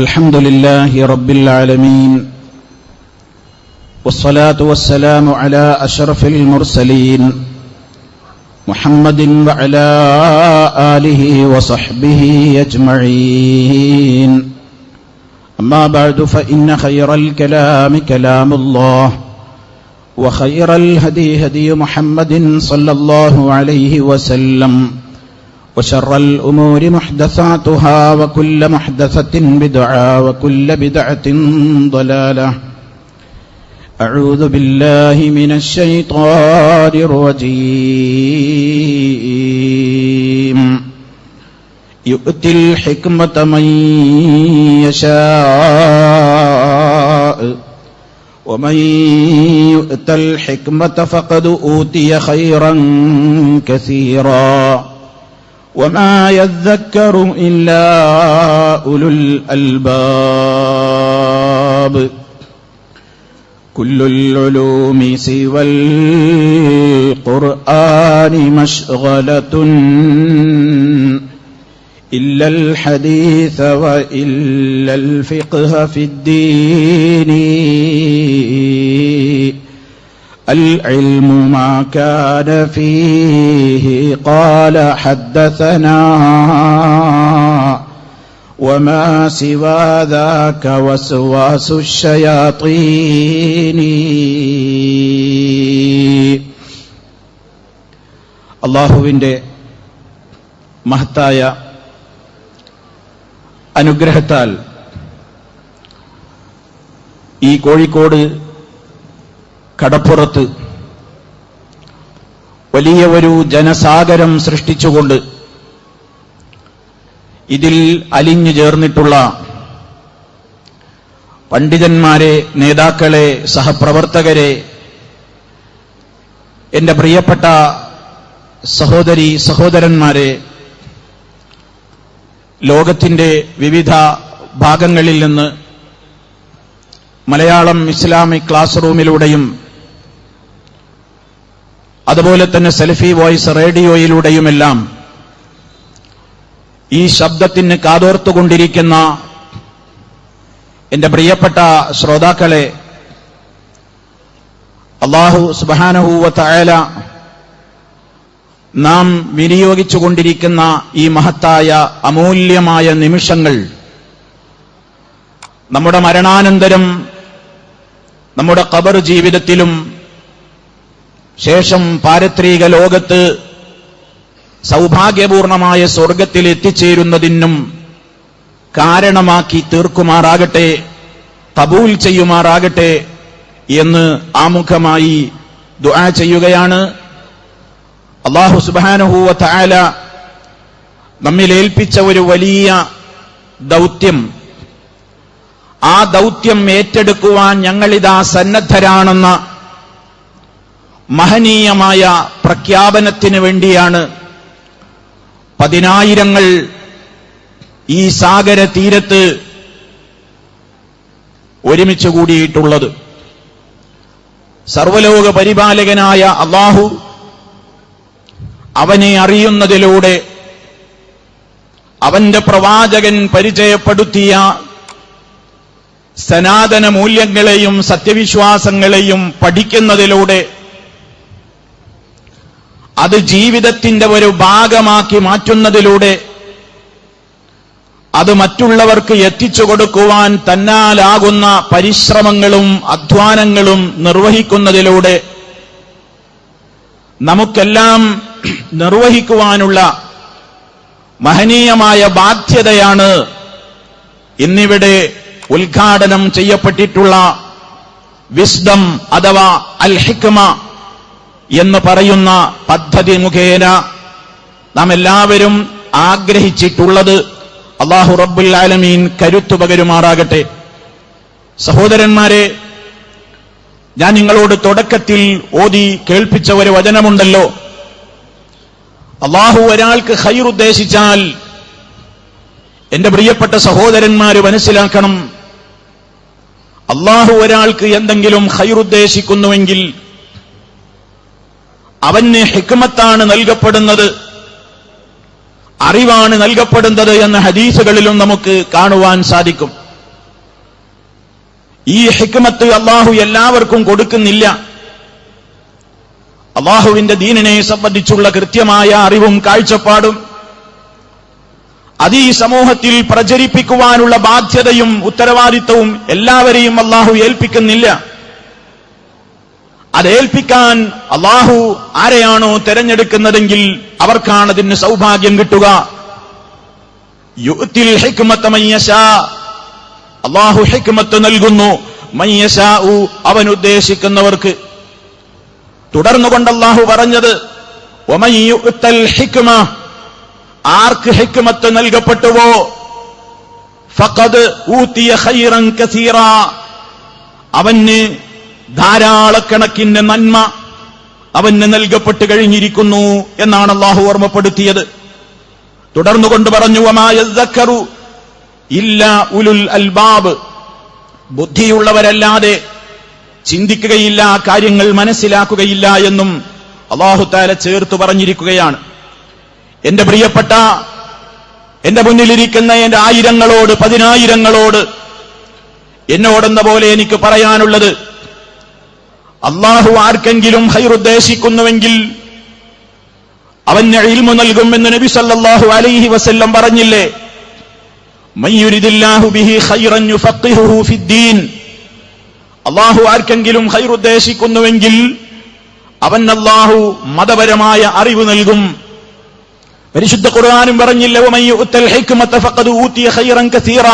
الحمد لله رب العالمين والصلاة والسلام على أشرف المرسلين محمد وعلى آله وصحبه أجمعين أما بعد فإن خير الكلام كلام الله وخير الهدي هدي محمد صلى الله عليه وسلم وشر الأمور محدثاتها وكل محدثة بدعة وكل بدعة ضلالة. أعوذ بالله من الشيطان الرجيم. يؤتي الحكمة من يشاء ومن يؤت الحكمة فقد أوتي خيرا كثيرا وما يذكر إلا أولو الألباب. كل العلوم سوى القرآن مشغلة إلا الحديث وإلا الفقه في الدين. العلم ما كان فيه قال حدثنا وما سوى ذاك وسواس الشياطين. അല്ലാഹുവിന്റെ മഹത്തായ അനുഗ്രഹത്താൽ ഈ കോഴിക്കോട് കടപ്പുറത്ത് വലിയ ഒരു ജനസാഗരം സൃഷ്ടിച്ചുകൊണ്ട് ഇതിൽ അലിഞ്ഞു ചേർന്നിട്ടുള്ള പണ്ഡിതന്മാരെ, നേതാക്കളെ, സഹപ്രവർത്തകരെ, എന്റെ പ്രിയപ്പെട്ട സഹോദരി സഹോദരന്മാരെ, ലോകത്തിന്റെ വിവിധ ഭാഗങ്ങളിൽ നിന്ന് മലയാളം ഇസ്ലാമിക് ക്ലാസ് റൂമിലൂടെയും അതുപോലെ തന്നെ സെൽഫി വോയിസ് റേഡിയോയിലൂടെയുമെല്ലാം ഈ ശബ്ദത്തിന് കാതോർത്തുകൊണ്ടിരിക്കുന്ന എന്റെ പ്രിയപ്പെട്ട ശ്രോതാക്കളെ, അല്ലാഹു സുബ്ഹാനഹു വ തആല നാം വിനിയോഗിച്ചുകൊണ്ടിരിക്കുന്ന ഈ മഹത്തായ അമൂല്യമായ നിമിഷങ്ങൾ നമ്മുടെ മരണാനന്തരം, നമ്മുടെ ഖബർ ജീവിതത്തിലും ശേഷം പാരത്രിക ലോകത്ത് സൗഭാഗ്യപൂർണമായ സ്വർഗത്തിൽ എത്തിച്ചേരുന്നതിനും കാരണമാക്കി തീർക്കുമാറാകട്ടെ, ഖബൂൽ ചെയ്യുമാറാകട്ടെ എന്ന് ആമുഖമായി ദുആ ചെയ്യുകയാണ്. അല്ലാഹു സുബ്ഹാനഹു വ തആല നമ്മിൽ ഏൽപ്പിച്ച ഒരു വലിയ ദൗത്യം, ആ ദൗത്യം ഏറ്റെടുക്കുവാൻ ഞങ്ങളിതാ സന്നദ്ധരാണെന്ന മഹനീയമായ പ്രഖ്യാപനത്തിന് വേണ്ടിയാണ് പതിനായിരങ്ങൾ ഈ സാഗര തീരത്ത് ഒരുമിച്ച് കൂടിയിട്ടുള്ളത്. സർവലോക പരിപാലകനായ അല്ലാഹു അവനെ അറിയുന്നതിലൂടെ, അവന്റെ പ്രവാചകൻ പരിചയപ്പെടുത്തിയ സനാതന മൂല്യങ്ങളെയും സത്യവിശ്വാസങ്ങളെയും പഠിക്കുന്നതിലൂടെ, അത് ജീവിതത്തിന്റെ ഒരു ഭാഗമാക്കി മാറ്റുന്നതിലൂടെ, അത് മറ്റുള്ളവർക്ക് എത്തിച്ചു കൊടുക്കുവാൻ തന്നാലാകുന്ന പരിശ്രമങ്ങളും അധ്വാനങ്ങളും നിർവഹിക്കുന്നതിലൂടെ നമുക്കെല്ലാം നിർവഹിക്കുവാനുള്ള മഹനീയമായ ബാധ്യതയാണ് ഇന്നിവിടെ ഉദ്ഘാടനം ചെയ്യപ്പെട്ടിട്ടുള്ള വിസ്ഡം അഥവാ അൽ ഹിക്മ എന്ന് പറയുന്ന പദ്ധതി മുഖേന നാം എല്ലാവരും ആഗ്രഹിച്ചിട്ടുള്ളത്. അല്ലാഹു റബ്ബുൽ ആലമീൻ കരുത്തു പകരുമാറാകട്ടെ. സഹോദരന്മാരെ, ഞാൻ നിങ്ങളോട് തുടക്കത്തിൽ ഓതി കേൾപ്പിച്ച ഒരു വചനമുണ്ടല്ലോ, അല്ലാഹു ഒരാൾക്ക് ഖൈർ ഉദ്ദേശിച്ചാൽ, എന്റെ പ്രിയപ്പെട്ട സഹോദരന്മാര് മനസ്സിലാക്കണം, അല്ലാഹു ഒരാൾക്ക് എന്തെങ്കിലും ഖൈർ ഉദ്ദേശിക്കുന്നുവെങ്കിൽ അവന് ഹിക്മത്താണ് നൽകപ്പെടുന്നത്, അറിവാണ് നൽകപ്പെടുന്നത് എന്ന ഹദീസുകളിലും നമുക്ക് കാണുവാൻ സാധിക്കും. ഈ ഹിക്മത്ത് അള്ളാഹു എല്ലാവർക്കും കൊടുക്കുന്നില്ല. അള്ളാഹുവിന്റെ ദീനിനെ സംബന്ധിച്ചുള്ള കൃത്യമായ അറിവും കാഴ്ചപ്പാടും അത് ഈ സമൂഹത്തിൽ പ്രചരിപ്പിക്കുവാനുള്ള ബാധ്യതയും ഉത്തരവാദിത്വവും എല്ലാവരെയും അള്ളാഹു ഏൽപ്പിക്കുന്നില്ല. അതേൽപ്പിക്കാൻ അള്ളാഹു ആരെയാണോ തെരഞ്ഞെടുക്കുന്നതെങ്കിൽ അവർക്കാണ് അതിന് സൗഭാഗ്യം കിട്ടുക. യുഅ്തിൽ ഹിക്മത മൻ യശാ, അള്ളാഹു ഹിക്മത്ത് നൽകുന്നു മൻ യശാഉ, അവൻ ഉദ്ദേശിക്കുന്നവർക്ക്. തുടർന്നുകൊണ്ട് അള്ളാഹു പറഞ്ഞത് വമൻ യുഅ്തൽ ഹിക്മ, ആർക്ക് ഹിക്മത്ത് നൽകപ്പെട്ടുവോ ഫഖദ് ഊതിയ ഖൈറൻ കസീറ, അവന് ധാരാളക്കണക്കിന് നന്മ അവന് നൽകപ്പെട്ട് കഴിഞ്ഞിരിക്കുന്നു എന്നാണ് അള്ളാഹു ഓർമ്മപ്പെടുത്തിയത്. തുടർന്നുകൊണ്ട് പറഞ്ഞു വമാ യസ്ദക്കറു ഇല്ലാ ഉലുൽ അൽബാബ്, ബുദ്ധിയുള്ളവരല്ലാതെ ചിന്തിക്കുകയില്ല, കാര്യങ്ങൾ മനസ്സിലാക്കുകയില്ല എന്നും അല്ലാഹു തആല ചേർത്ത് പറഞ്ഞിരിക്കുകയാണ്. എന്റെ പ്രിയപ്പെട്ട, എന്റെ മുന്നിലിരിക്കുന്ന എന്റെ ആയിരങ്ങളോട്, പതിനായിരങ്ങളോട് എന്നോടെന്ന പോലെ എനിക്ക് പറയാനുള്ളത്, അല്ലാഹു ആർക്കെങ്കിലും ഖൈറുദ്ദേശിക്കുന്നുവെങ്കിൽ അവന് ഇൽമു നൽകുമെന്ന് നബി സല്ലല്ലാഹു അലൈഹി വസല്ലം പറഞ്ഞില്ലേ? മൻ യുരിദില്ലാഹു ബിഹി ഖൈറൻ യുഫഖിഹുഹു ഫിദ്ദീൻ, അല്ലാഹു ആർക്കെങ്കിലും ഖൈറുദ്ദേശിക്കുന്നുവെങ്കിൽ അവൻ അല്ലാഹു മതപരമായ അറിവ് നൽകും. പരിശുദ്ധ ഖുർആനും പറഞ്ഞില്ലേ വമൻ യുഅ്തൽ ഹിക്മത ഫഖദ് ഊതിയ ഖൈറൻ കസീറ,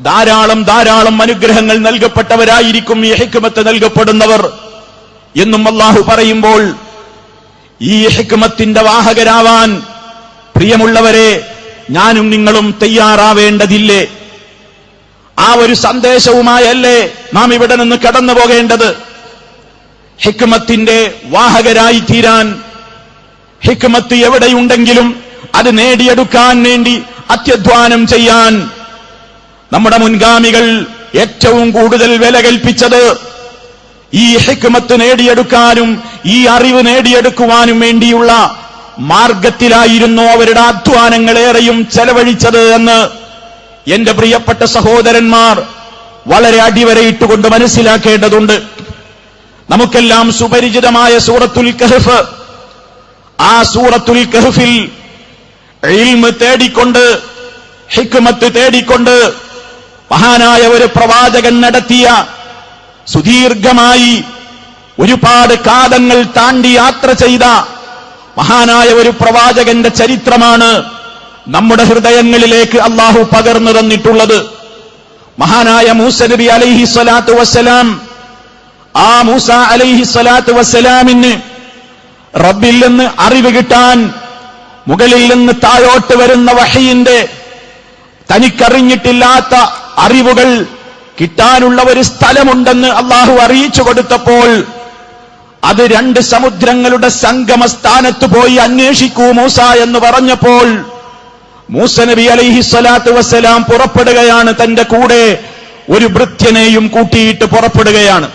ധാരാളം ധാരാളം അനുഗ്രഹങ്ങൾ നൽകപ്പെട്ടവരായിരിക്കും ഈ ഹിക്മത്ത് നൽകപ്പെടുന്നവർ എന്നും അല്ലാഹു പറയുമ്പോൾ, ഈ ഹിക്മത്തിന്റെ വാഹകരാവാൻ പ്രിയമുള്ളവരെ ഞാനും നിങ്ങളും തയ്യാറാവേണ്ടതില്ലേ? ആ ഒരു സന്ദേശവുമായല്ലേ നാം ഇവിടെ നിന്ന് കടന്നു പോകേണ്ടത്? ഹിക്മത്തിന്റെ വാഹകരായി തീരാൻ, ഹിക്മത്ത് എവിടെയുണ്ടെങ്കിലും അത് നേടിയെടുക്കാൻ വേണ്ടി അത്യധ്വാനം ചെയ്യാൻ നമ്മുടെ മുൻഗാമികൾ ഏറ്റവും കൂടുതൽ വില കൽപ്പിച്ചത് ഈ ഹിക്മത്ത് നേടിയെടുക്കാനും ഈ അറിവ് നേടിയെടുക്കുവാനും വേണ്ടിയുള്ള മാർഗത്തിലായിരുന്നു അവരുടെ അധ്വാനങ്ങളേറെയും ചെലവഴിച്ചത് എന്ന് എന്റെ പ്രിയപ്പെട്ട സഹോദരന്മാർ വളരെ അടിവരയിട്ടുകൊണ്ട് മനസ്സിലാക്കേണ്ടതുണ്ട്. നമുക്കെല്ലാം സുപരിചിതമായ സൂറത്തുൽ കഹ്ഫ്, ആ സൂറത്തുൽ കഹ്ഫിൽ ഇൽമ് തേടിക്കൊണ്ട്, ഹിക്മത്ത് തേടിക്കൊണ്ട് മഹാനായ ഒരു പ്രവാചകൻ നടത്തിയ സുദീർഘമായി ഒരുപാട് കാലങ്ങൾ താണ്ടി യാത്ര ചെയ്ത മഹാനായ ഒരു പ്രവാചകന്റെ ചരിത്രമാണ് നമ്മുടെ ഹൃദയങ്ങളിലേക്ക് അല്ലാഹു പകർന്നു തന്നിട്ടുള്ളത്. മഹാനായ മൂസ നബി അലൈഹി സ്വലാത്തു വസ്സലാം, ആ മൂസ അലൈഹി സ്വലാത്തു വസ്സലാമിന് റബ്ബിൽ നിന്ന് അറിവ് കിട്ടാൻ മുകളിൽ നിന്ന് താഴോട്ട് വരുന്ന വഹയിന്റെ തനിക്കറിഞ്ഞിട്ടില്ലാത്ത അറിവുകൾ കിട്ടാനുള്ള ഒരു സ്ഥലമുണ്ടെന്ന് അല്ലാഹു അറിയിച്ചു കൊടുത്തപ്പോൾ അത് 2 സമുദ്രങ്ങളുടെ സംഗമസ്ഥാനത്ത് പോയി അന്വേഷിക്കൂ മൂസ എന്ന് പറഞ്ഞപ്പോൾ മൂസ നബി അലൈഹി സ്വലാത്തു വസ്സലാം പുറപ്പെടുകയാണ്. തന്റെ കൂടെ ഒരു ഭൃത്യനെയും കൂട്ടിയിട്ട് പുറപ്പെടുകയാണ്.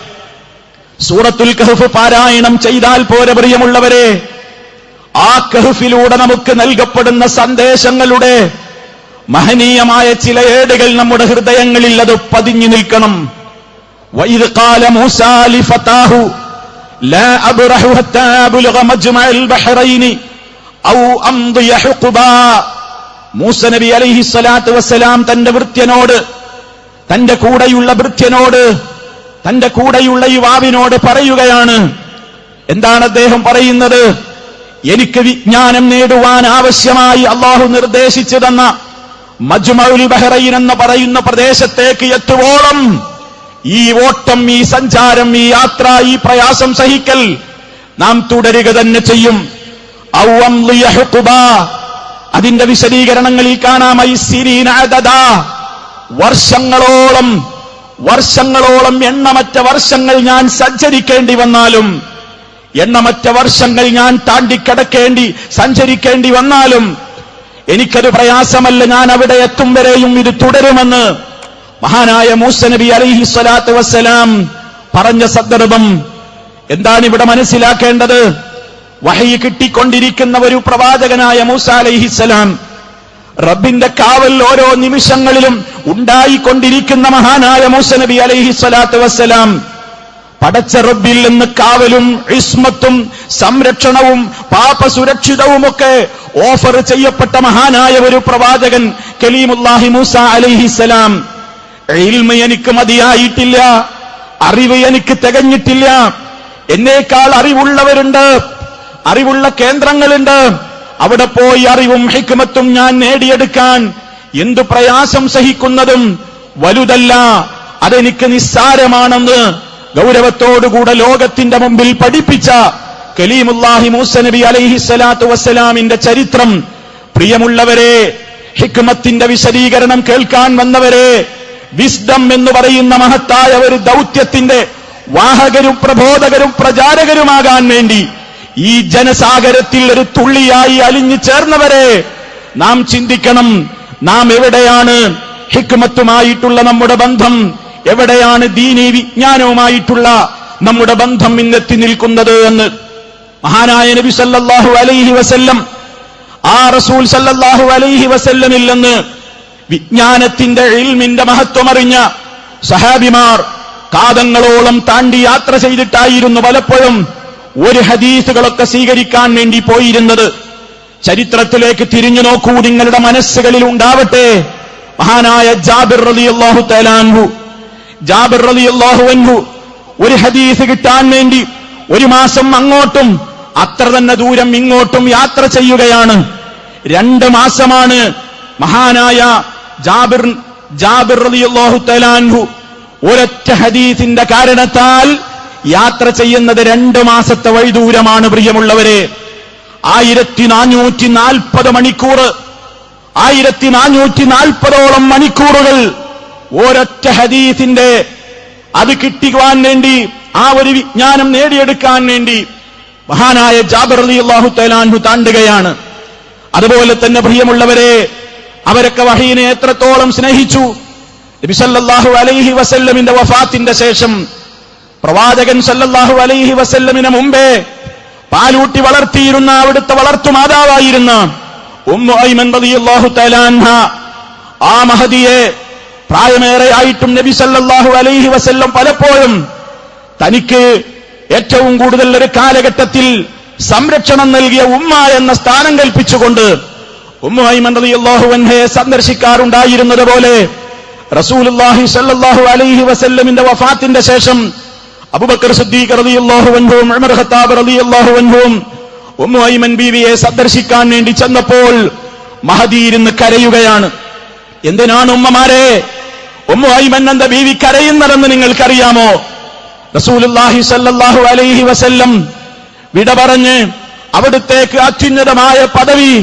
സൂറത്തുൽ കഹ്ഫ് പാരായണം ചെയ്താൽ പോരെ പ്രിയമുള്ളവരെ, ആ കഹ്ഫിലൂടെ നമുക്ക് നൽകപ്പെടുന്ന സന്ദേശങ്ങളുടെ മഹനീയമായ ചില ഏടുകൾ നമ്മുടെ ഹൃദയങ്ങളിൽ അത് പതിഞ്ഞു നിൽക്കണം. വഇദ് ഖാല മൂസാ ലിഫതാഹു ലാ അബ്റഹു ഹത്താ അബ്ലുഗ മജ്മഅൽ ബഹ്റൈനി ഔ അംദിയ ഹുഖബാ, മൂസ നബി അലൈഹി സ്വലാത്തു വസ്സലാം തന്റെ ഭൃത്യനോട്, തന്റെ കൂടെയുള്ള ഭൃത്യനോട്, തന്റെ കൂടെയുള്ള യുവാവിനോട് പറയുകയാണ്. എന്താണ് അദ്ദേഹം പറയുന്നത്? എനിക്ക് വിജ്ഞാനം നേടുവാൻ ആവശ്യമായി അല്ലാഹു നിർദ്ദേശിച്ചു തന്ന മജ്മഉൽ ബഹ്റൈൻ എന്ന് പറയുന്ന പ്രദേശത്തേക്ക് എത്തുവോളം ഈ ഓട്ടം, ഈ സഞ്ചാരം, ഈ യാത്ര, ഈ പ്രയാസം സഹിക്കൽ നാം തുടരുക തന്നെ ചെയ്യും. ഔ അംദിയ ഹുഖബാ, അതിന്റെ വിശദീകരണങ്ങളിൽ കാണാം ഐസിരീന അദദാ, വർഷങ്ങളോളം എണ്ണമറ്റ വർഷങ്ങൾ ഞാൻ സഞ്ചരിക്കേണ്ടി വന്നാലും, എണ്ണമറ്റ വർഷങ്ങൾ ഞാൻ സഞ്ചരിക്കേണ്ടി വന്നാലും എനിക്കത് പ്രയാസമല്ല, ഞാൻ അവിടെ എത്തും വരെയും ഇത് തുടരുമെന്ന് മഹാനായ മൂസ നബി അലൈഹി സ്വലാത്തു വസ്സലാം പറഞ്ഞ സന്ദർഭം എന്താണ് ഇവിടെ മനസ്സിലാക്കേണ്ടത്? വഹയി കിട്ടിക്കൊണ്ടിരിക്കുന്ന ഒരു പ്രവാചകനായ മൂസ അലൈഹിസ്സലാം റബ്ബിന്റെ കാവൽ ഓരോ നിമിഷങ്ങളിലും ഉണ്ടായിക്കൊണ്ടിരിക്കുന്ന മഹാനായ മൂസ നബി അലൈഹി സ്വലാത്തു വസ്സലാം പടച്ച റബ്ബിൽ നിന്ന് കാവലും ഇസ്മത്തും സംരക്ഷണവും പാപസുരക്ഷിതവുമൊക്കെ ഓഫർ ചെയ്യപ്പെട്ട മഹാനായ ഒരു പ്രവാചകൻ കലീമുല്ലാഹി മൂസ അലൈഹിസ്സലാം. ഇൽമ് എനിക്ക് മതിയായിട്ടില്ല, അറിവ് എനിക്ക് തികഞ്ഞിട്ടില്ല, എന്നേക്കാൾ അറിവുള്ളവരുണ്ട്, അറിവുള്ള കേന്ദ്രങ്ങളുണ്ട്, അവിടെ പോയി അറിവും ഹിക്മത്തും ഞാൻ നേടിയെടുക്കാൻ എന്തു പ്രയാസം സഹിക്കുന്നതും വലുതല്ല, അതെനിക്ക് നിസ്സാരമാണെന്ന് ഗൗരവത്തോടുകൂടെ ലോകത്തിന്റെ മുമ്പിൽ പഠിപ്പിച്ച കലീമുല്ലാഹി മൂസ നബി അലൈഹി സ്വലാത്തു വസ്സലാമിന്റെ ചരിത്രം, പ്രിയമുള്ളവരെ, ഹിക്മത്തിന്റെ വിശദീകരണം കേൾക്കാൻ വന്നവരെ, വിസ്ഡം എന്ന് പറയുന്ന മഹത്തായ ഒരു ദൗത്യത്തിന്റെ വാഹകരും പ്രബോധകരും പ്രചാരകരുമാകാൻ വേണ്ടി ഈ ജനസാഗരത്തിൽ ഒരു തുള്ളിയായി അലിഞ്ഞു ചേർന്നവരെ, നാം ചിന്തിക്കണം, നാം എവിടെയാണ് ഹിക്മത്തുമായിട്ടുള്ള നമ്മുടെ ബന്ധം, എവിടെയാണ് ദീനീ വിജ്ഞാനവുമായിട്ടുള്ള നമ്മുടെ ബന്ധം ഇന്നെത്തി നിൽക്കുന്നത് എന്ന്. മഹാനായ നബി സല്ലല്ലാഹു അലൈഹി വസല്ലം, ആ റസൂൽ സല്ലല്ലാഹു അലൈഹി വസല്ലമിൽ നിന്ന് വിജ്ഞാനത്തിന്റെ ഇൽമിന്റെ മഹത്വമറിഞ്ഞ സഹാബിമാർ കാതങ്ങളോളം താണ്ടി യാത്ര ചെയ്തിട്ടായിരുന്നു പലപ്പോഴും ഒരു ഹദീസുകളൊക്കെ സ്വീകരിക്കാൻ വേണ്ടി പോയിരുന്നത്. ചരിത്രത്തിലേക്ക് തിരിഞ്ഞു നോക്കൂ, നിങ്ങളുടെ മനസ്സുകളിൽ ഉണ്ടാവട്ടെ. മഹാനായ ജാബിർ റളിയല്ലാഹു തആല അൻഹു, ജാബിർ റളിയല്ലാഹു അൻഹു ഒരു ഹദീസ് കിട്ടാൻ വേണ്ടി ഒരു മാസം അങ്ങോട്ടും അത്ര തന്നെ ദൂരം ഇങ്ങോട്ടും യാത്ര ചെയ്യുകയാണ്. 2 മാസമാണ് മഹാനായ ജാബിർ റളിയല്ലാഹു തആല അൻഹു ഒരൊറ്റ ഹദീസിന്റെ കാരണത്താൽ യാത്ര ചെയ്യുന്നത് 2 മാസത്തെ വഴിദൂരമാണ്. പ്രിയമുള്ളവരെ, 1440 മണിക്കൂർ, 1440ഓളം മണിക്കൂറുകൾ ഒരൊറ്റ ഹദീസിന്റെ അത് കിട്ടുവാൻ വേണ്ടി, ആ ഒരു വിജ്ഞാനം നേടിയെടുക്കാൻ വേണ്ടി മഹാനായ ജാബിർ റളിയല്ലാഹു തആല അൻഹു താണ്ടുകയാണ്. അതുപോലെ തന്നെ പ്രിയമുള്ളവരെ, അവരൊക്കെ വഹീനെ എത്രത്തോളം സ്നേഹിച്ചു. നബി സല്ലല്ലാഹു അലൈഹി വസല്ലമിന്റെ വഫാത്തിന്റെ ശേഷം പ്രവാചകൻ സല്ലല്ലാഹു അലൈഹി വസല്ലമിന് മുമ്പേ പാലൂട്ടി വളർത്തിയിരുന്ന അവിടുത്തെ വളർത്തുമാതാവായിരുന്ന ഉമ്മു ഐമൻ റളിയല്ലാഹു തആല അൻഹ, ആ മഹദിയെ പ്രായമേറെയായിട്ടും നബി സല്ലല്ലാഹു അലൈഹി വസല്ലം പലപ്പോഴും തനിക്ക് ഏറ്റവും കൂടുതൽ ഒരു കാലഘട്ടത്തിൽ സംരക്ഷണം നൽകിയ ഉമ്മ എന്ന സ്ഥാനം കൽപ്പിച്ചുകൊണ്ട് ഉമ്മു ഐമൻ റളിയല്ലാഹു അൻഹയെ സന്ദർശിക്കാറുണ്ടായിരുന്നത് പോലെ റസൂലുള്ളാഹി സ്വല്ലല്ലാഹു അലൈഹി വസല്ലമിന്റെ വഫാത്തിന്റെ ശേഷം അബൂബക്കർ സിദ്ദീഖ് റളിയല്ലാഹു അൻഹുവും ഉമർ ഖത്താബ് റളിയല്ലാഹു അൻഹുവും ഉമ്മു ഐമൻ ബീവിയെ സന്ദർശിക്കാൻ വേണ്ടി ചെന്നപ്പോൾ മഹദി ഇരുന്ന് കരയുകയാണ്. എന്തിനാണ് ഉമ്മമാരെ ഉമ്മു ഐമൻ എന്ന ബീവി കരയുന്നതെന്ന് നിങ്ങൾക്കറിയാമോ? റസൂലുള്ളാഹി സ്വല്ലല്ലാഹു അലൈഹി വസല്ലം വിട പറഞ്ഞ് അവിടുത്തേക്ക് അത്യുന്നതമായ പദവി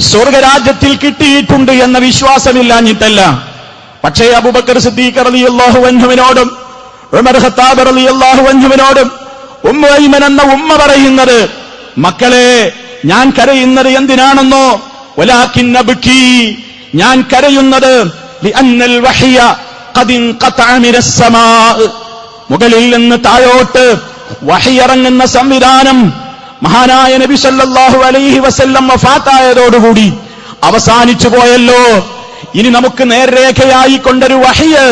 സ്വർഗരാജ്യത്തിൽ കിട്ടിയിട്ടുണ്ട് എന്ന വിശ്വാസമില്ലാഞ്ഞിട്ടല്ല. പക്ഷേ അബൂബക്കർ സിദ്ദീഖ് റളിയല്ലാഹു അൻഹുവിനോടും ഉമർ ഖത്താബ് റളിയല്ലാഹു അൻഹുവിനോടും ഉമ്മു ഐമൻ എന്ന ഉമ്മ പറയുന്നത്, മക്കളെ, ഞാൻ കരയുന്നത് എന്തിനാണെന്നോ, വലാകിൻ അബ്കി, ഞാൻ കരയുന്നത് ലിഅന്നൽ വഹ്യ ഖദ് ഇൻഖതഅ മിനസ് സമാ, മുകളിൽ നിന്ന് താഴോട്ട് വഹി ഇറങ്ങുന്ന സംവിധാനം മഹാനായ നബി സല്ലല്ലാഹു അലൈഹി വസല്ലം വഫാത്തായതോടുകൂടി അവസാനിച്ചു പോയല്ലോ. ഇനി നമുക്ക് നേർരേഖയായി കൊണ്ടൊരു വഹ്യ്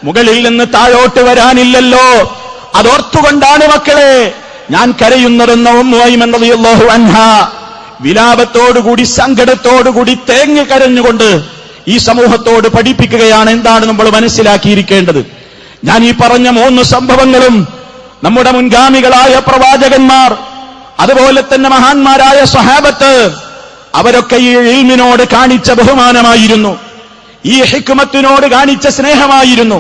മുകളിൽ നിന്ന് താഴോട്ട് വരാനില്ലല്ലോ. അതോർത്തുകൊണ്ടാണ് മക്കളെ ഞാൻ കരയുന്നതെന്ന് ഉമ്മു ഐമൻ റളിയല്ലാഹു അൻഹ വിലാപത്തോടുകൂടി സങ്കടത്തോടുകൂടി തേങ്ങി കരഞ്ഞുകൊണ്ട് ഈ സമൂഹത്തോട് പഠിപ്പിക്കുകയാണ്. എന്താണ് നമ്മൾ മനസ്സിലാക്കിയിരിക്കേണ്ടത്? ഞാൻ ഈ പറഞ്ഞ 3 സംഭവങ്ങളും നമ്മുടെ മുൻഗാമികളായ പ്രവാചകന്മാർ, അതുപോലെ തന്നെ മഹാന്മാരായ സ്വഹാബത്ത്, അവരൊക്കെ ഈ ഇൽമിനോട് കാണിച്ച ബഹുമാനമായിരുന്നു, ഈ ഹിക്മത്തിനോട് കാണിച്ച സ്നേഹമായിരുന്നു.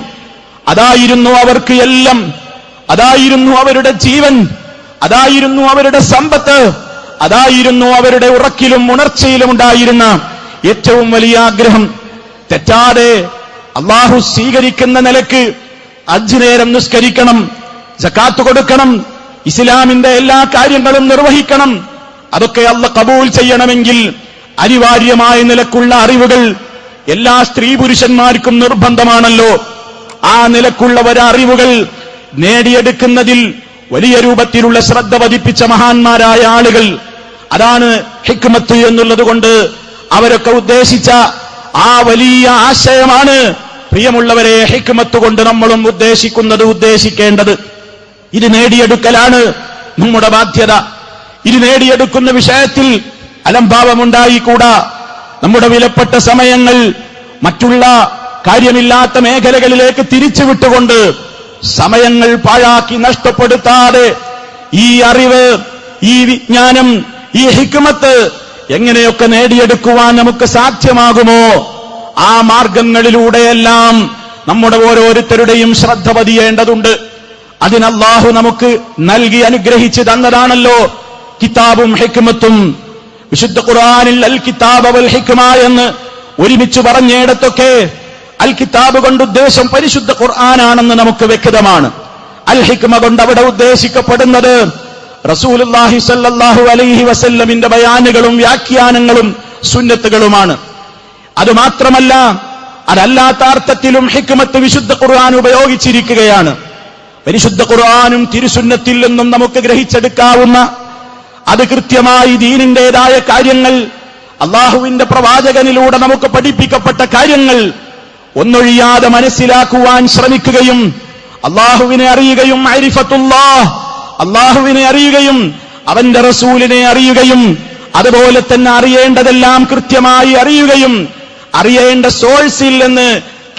അതായിരുന്നു അവർക്ക് എല്ലാം, അതായിരുന്നു അവരുടെ ജീവൻ, അതായിരുന്നു അവരുടെ സമ്പത്ത്, അതായിരുന്നു അവരുടെ ഉറക്കിലും ഉണർച്ചയിലും ഉണ്ടായിരുന്ന ഏറ്റവും വലിയ ആഗ്രഹം. തെറ്റാതെ അള്ളാഹു സ്വീകരിക്കുന്ന നിലക്ക് 5 നേരം നിസ്കരിക്കണം, സകാത്ത് കൊടുക്കണം, ഇസ്ലാമിന്റെ എല്ലാ കാര്യങ്ങളും നിർവഹിക്കണം. അതൊക്കെ അല്ലാഹ് കബൂൽ ചെയ്യണമെങ്കിൽ അനിവാര്യമായ നിലക്കുള്ള അറിവുകൾ എല്ലാ സ്ത്രീ പുരുഷന്മാർക്കും നിർബന്ധമാണല്ലോ. ആ നിലക്കുള്ള അറിവുകൾ നേടിയെടുക്കുന്നതിൽ വലിയ രൂപത്തിലുള്ള ശ്രദ്ധ പതിപ്പിച്ച മഹാന്മാരായ ആളുകൾ, അതാണ് ഹിക്മത്ത് എന്നുള്ളത് കൊണ്ട് അവരൊക്കെ ഉദ്ദേശിച്ച ആ വലിയ ആശയമാണ് പ്രിയമുള്ളവരെ ഹിക്മത്ത് കൊണ്ട് നമ്മളും ഉദ്ദേശിക്കേണ്ടത്. ഇത് നേടിയെടുക്കലാണ് നമ്മുടെ ബാധ്യത. ഇത് നേടിയെടുക്കുന്ന വിഷയത്തിൽ അലംഭാവമുണ്ടായിക്കൂടാ. നമ്മുടെ വിലപ്പെട്ട സമയങ്ങൾ മറ്റുള്ള കാര്യമില്ലാത്ത മേഖലകളിലേക്ക് തിരിച്ചുവിട്ടുകൊണ്ട് സമയങ്ങൾ പാഴാക്കി നഷ്ടപ്പെടുത്താതെ ഈ അറിവ്, ഈ വിജ്ഞാനം, ഈ ഹിക്മത്ത് എങ്ങനെയൊക്കെ നേടിയെടുക്കുവാൻ നമുക്ക് സാധ്യമാകുമോ ആ മാർഗങ്ങളിലൂടെയെല്ലാം നമ്മുടെ ഓരോരുത്തരുടെയും ശ്രദ്ധ പതിയേണ്ടതുണ്ട്. അതിന് അല്ലാഹു നമുക്ക് നൽകി അനുഗ്രഹിച്ചു തന്നതാണല്ലോ കിതാബും ഹിക്മത്തും. വിശുദ്ധ ഖുർആനിൽ അൽ കിതാബ് വൽ ഹിക്മ എന്ന് ഒരുമിച്ച് പറഞ്ഞിടത്തൊക്കെ അൽ കിതാബ് കൊണ്ട് ഉദ്ദേശം പരിശുദ്ധ ഖുർആനാണെന്ന് നമുക്ക് വ്യക്തമാണ്. അൽ ഹിക്മ കൊണ്ട് അവിടെ ഉദ്ദേശിക്കപ്പെടുന്നത് റസൂലുള്ളാഹി സ്വല്ലല്ലാഹു അലൈഹി വസല്ലമിന്റെ ബയാനുകളും വ്യാഖ്യാനങ്ങളും സുന്നത്തുകളുമാണ്. അതുമാത്രമല്ല, അതല്ലാത്ത അർത്ഥത്തിലും ഹിക്മത്ത് വിശുദ്ധ ഖുർആൻ ഉപയോഗിച്ചിരിക്കുകയാണ്. പരിശുദ്ധ ഖുർആനും തിരുസുന്നത്തിൽ നിന്നും നമുക്ക് ഗ്രഹിച്ചെടുക്കാവുന്ന, അത് കൃത്യമായി ദീനിന്റേതായ കാര്യങ്ങൾ, അള്ളാഹുവിന്റെ പ്രവാചകനിലൂടെ നമുക്ക് പഠിപ്പിക്കപ്പെട്ട കാര്യങ്ങൾ ഒന്നൊഴിയാതെ മനസ്സിലാക്കുവാൻ ശ്രമിക്കുകയും അള്ളാഹുവിനെ അറിയുകയും മഅരിഫത്തുല്ലാഹ്, അള്ളാഹുവിനെ അറിയുകയും അവന്റെ റസൂലിനെ അറിയുകയും അതുപോലെ തന്നെ അറിയേണ്ടതെല്ലാം കൃത്യമായി അറിയുകയും അറിയേണ്ട സോഴ്സിൽ നിന്ന്,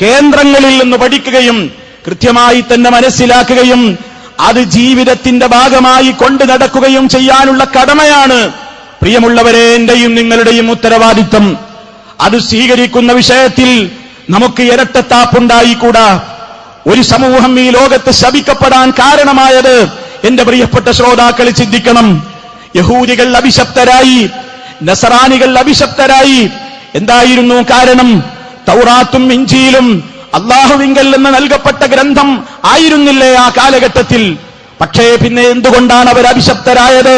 കേന്ദ്രങ്ങളിൽ നിന്ന് പഠിക്കുകയും കൃത്യമായി തന്നെ മനസ്സിലാക്കുകയും അത് ജീവിതത്തിന്റെ ഭാഗമായി കൊണ്ടു നടക്കുകയും ചെയ്യാനുള്ള കടമയാണ് പ്രിയമുള്ളവരെ എന്റെയും നിങ്ങളുടെയും ഉത്തരവാദിത്വം. അത് സ്വീകരിക്കുന്ന വിഷയത്തിൽ നമുക്ക് ഇരട്ടത്താപ്പുണ്ടായിക്കൂടാ. ഒരു സമൂഹം ഈ ലോകത്ത് ശപിക്കപ്പെടാൻ കാരണമായത് എന്റെ പ്രിയപ്പെട്ട ശ്രോതാക്കൾ ചിന്തിക്കണം. യഹൂദികൾ അഭിശപ്തരായി, നസറാനികൾ അഭിശപ്തരായി. എന്തായിരുന്നു കാരണം? തൗറാത്തും ഇഞ്ചീലും അള്ളാഹുവിങ്കൽ നിന്ന് നൽകപ്പെട്ട ഗ്രന്ഥം ആയിരുന്നില്ലേ ആ കാലഘട്ടത്തിൽ? പക്ഷേ പിന്നെ എന്തുകൊണ്ടാണ് അവർ അഭിശപ്തരായത്?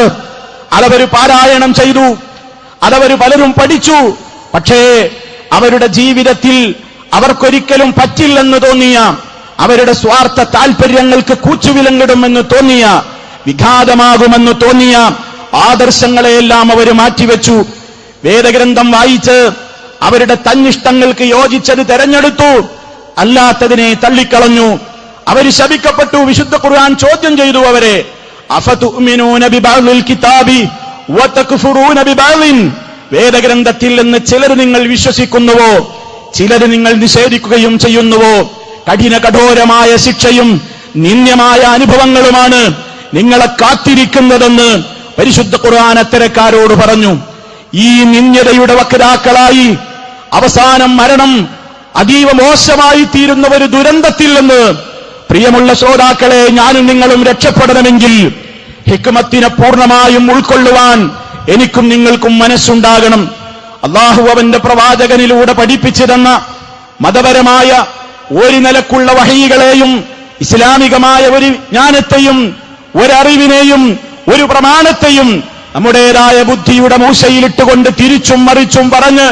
അതവർ പാരായണം ചെയ്തു, അതവർ പലരും പഠിച്ചു. പക്ഷേ അവരുടെ ജീവിതത്തിൽ അവർക്കൊരിക്കലും പറ്റില്ലെന്ന് തോന്നിയ, അവരുടെ സ്വാർത്ഥ താൽപര്യങ്ങൾക്ക് കൂച്ചുവിലങ്ങിടുമെന്ന് തോന്നിയ, വിഘാതമാകുമെന്ന് തോന്നിയ ആദർശങ്ങളെയെല്ലാം അവർ മാറ്റിവെച്ചു. വേദഗ്രന്ഥം വായിച്ച് അവരുടെ തന്നിഷ്ടങ്ങൾക്ക് യോജിച്ചത് തെരഞ്ഞെടുത്തു, അല്ലാത്തതിനെ തള്ളിക്കളഞ്ഞു. അവർ ശപിക്കപ്പെട്ടു. വിശുദ്ധ ഖുർആൻ ചോദ്യം ചെയ്തു അവരെ, അഫതുഅ്മിനൂന ബിബഅദിൽ കിതാബി വതക്ഫുറൂന ബിബഅദിൻ, വേദഗ്രന്ഥത്തിൽ നിന്ന് ചിലർ നിങ്ങൾ വിശ്വസിക്കുന്നുവോ, ചിലർ നിങ്ങൾ നിഷേധിക്കുകയും ചെയ്യുന്നുവോ? കഠോരമായ ശിക്ഷയും നിന്ദ്യമായ അനുഭവങ്ങളുമാണ് നിങ്ങളെ കാത്തിരിക്കുന്നതെന്ന് പരിശുദ്ധ ഖുർആൻ അത്തരക്കാരോട് പറഞ്ഞു. ഈ നിന്ദ്യതയുടെ വക്താക്കളായി അവസാനം മരണം അതീവ മോശമായി തീരുന്ന ഒരു ദുരന്തത്തിൽ നിന്ന് പ്രിയമുള്ള ശ്രോതാക്കളെ ഞാനും നിങ്ങളും രക്ഷപ്പെടണമെങ്കിൽ ഹിക്മത്തിനെ പൂർണ്ണമായും ഉൾക്കൊള്ളുവാൻ എനിക്കും നിങ്ങൾക്കും മനസ്സുണ്ടാകണം. അള്ളാഹു അവന്റെ പ്രവാചകനിലൂടെ പഠിപ്പിച്ചു തന്ന മതപരമായ ഒരു നിലക്കുള്ള വഹയികളെയും ഇസ്ലാമികമായ ഒരു ജ്ഞാനത്തെയും ഒരറിവിനെയും ഒരു പ്രമാണത്തെയും നമ്മുടേതായ ബുദ്ധിയുടെ മൂശയിലിട്ടുകൊണ്ട് തിരിച്ചും മറിച്ചും പറഞ്ഞ്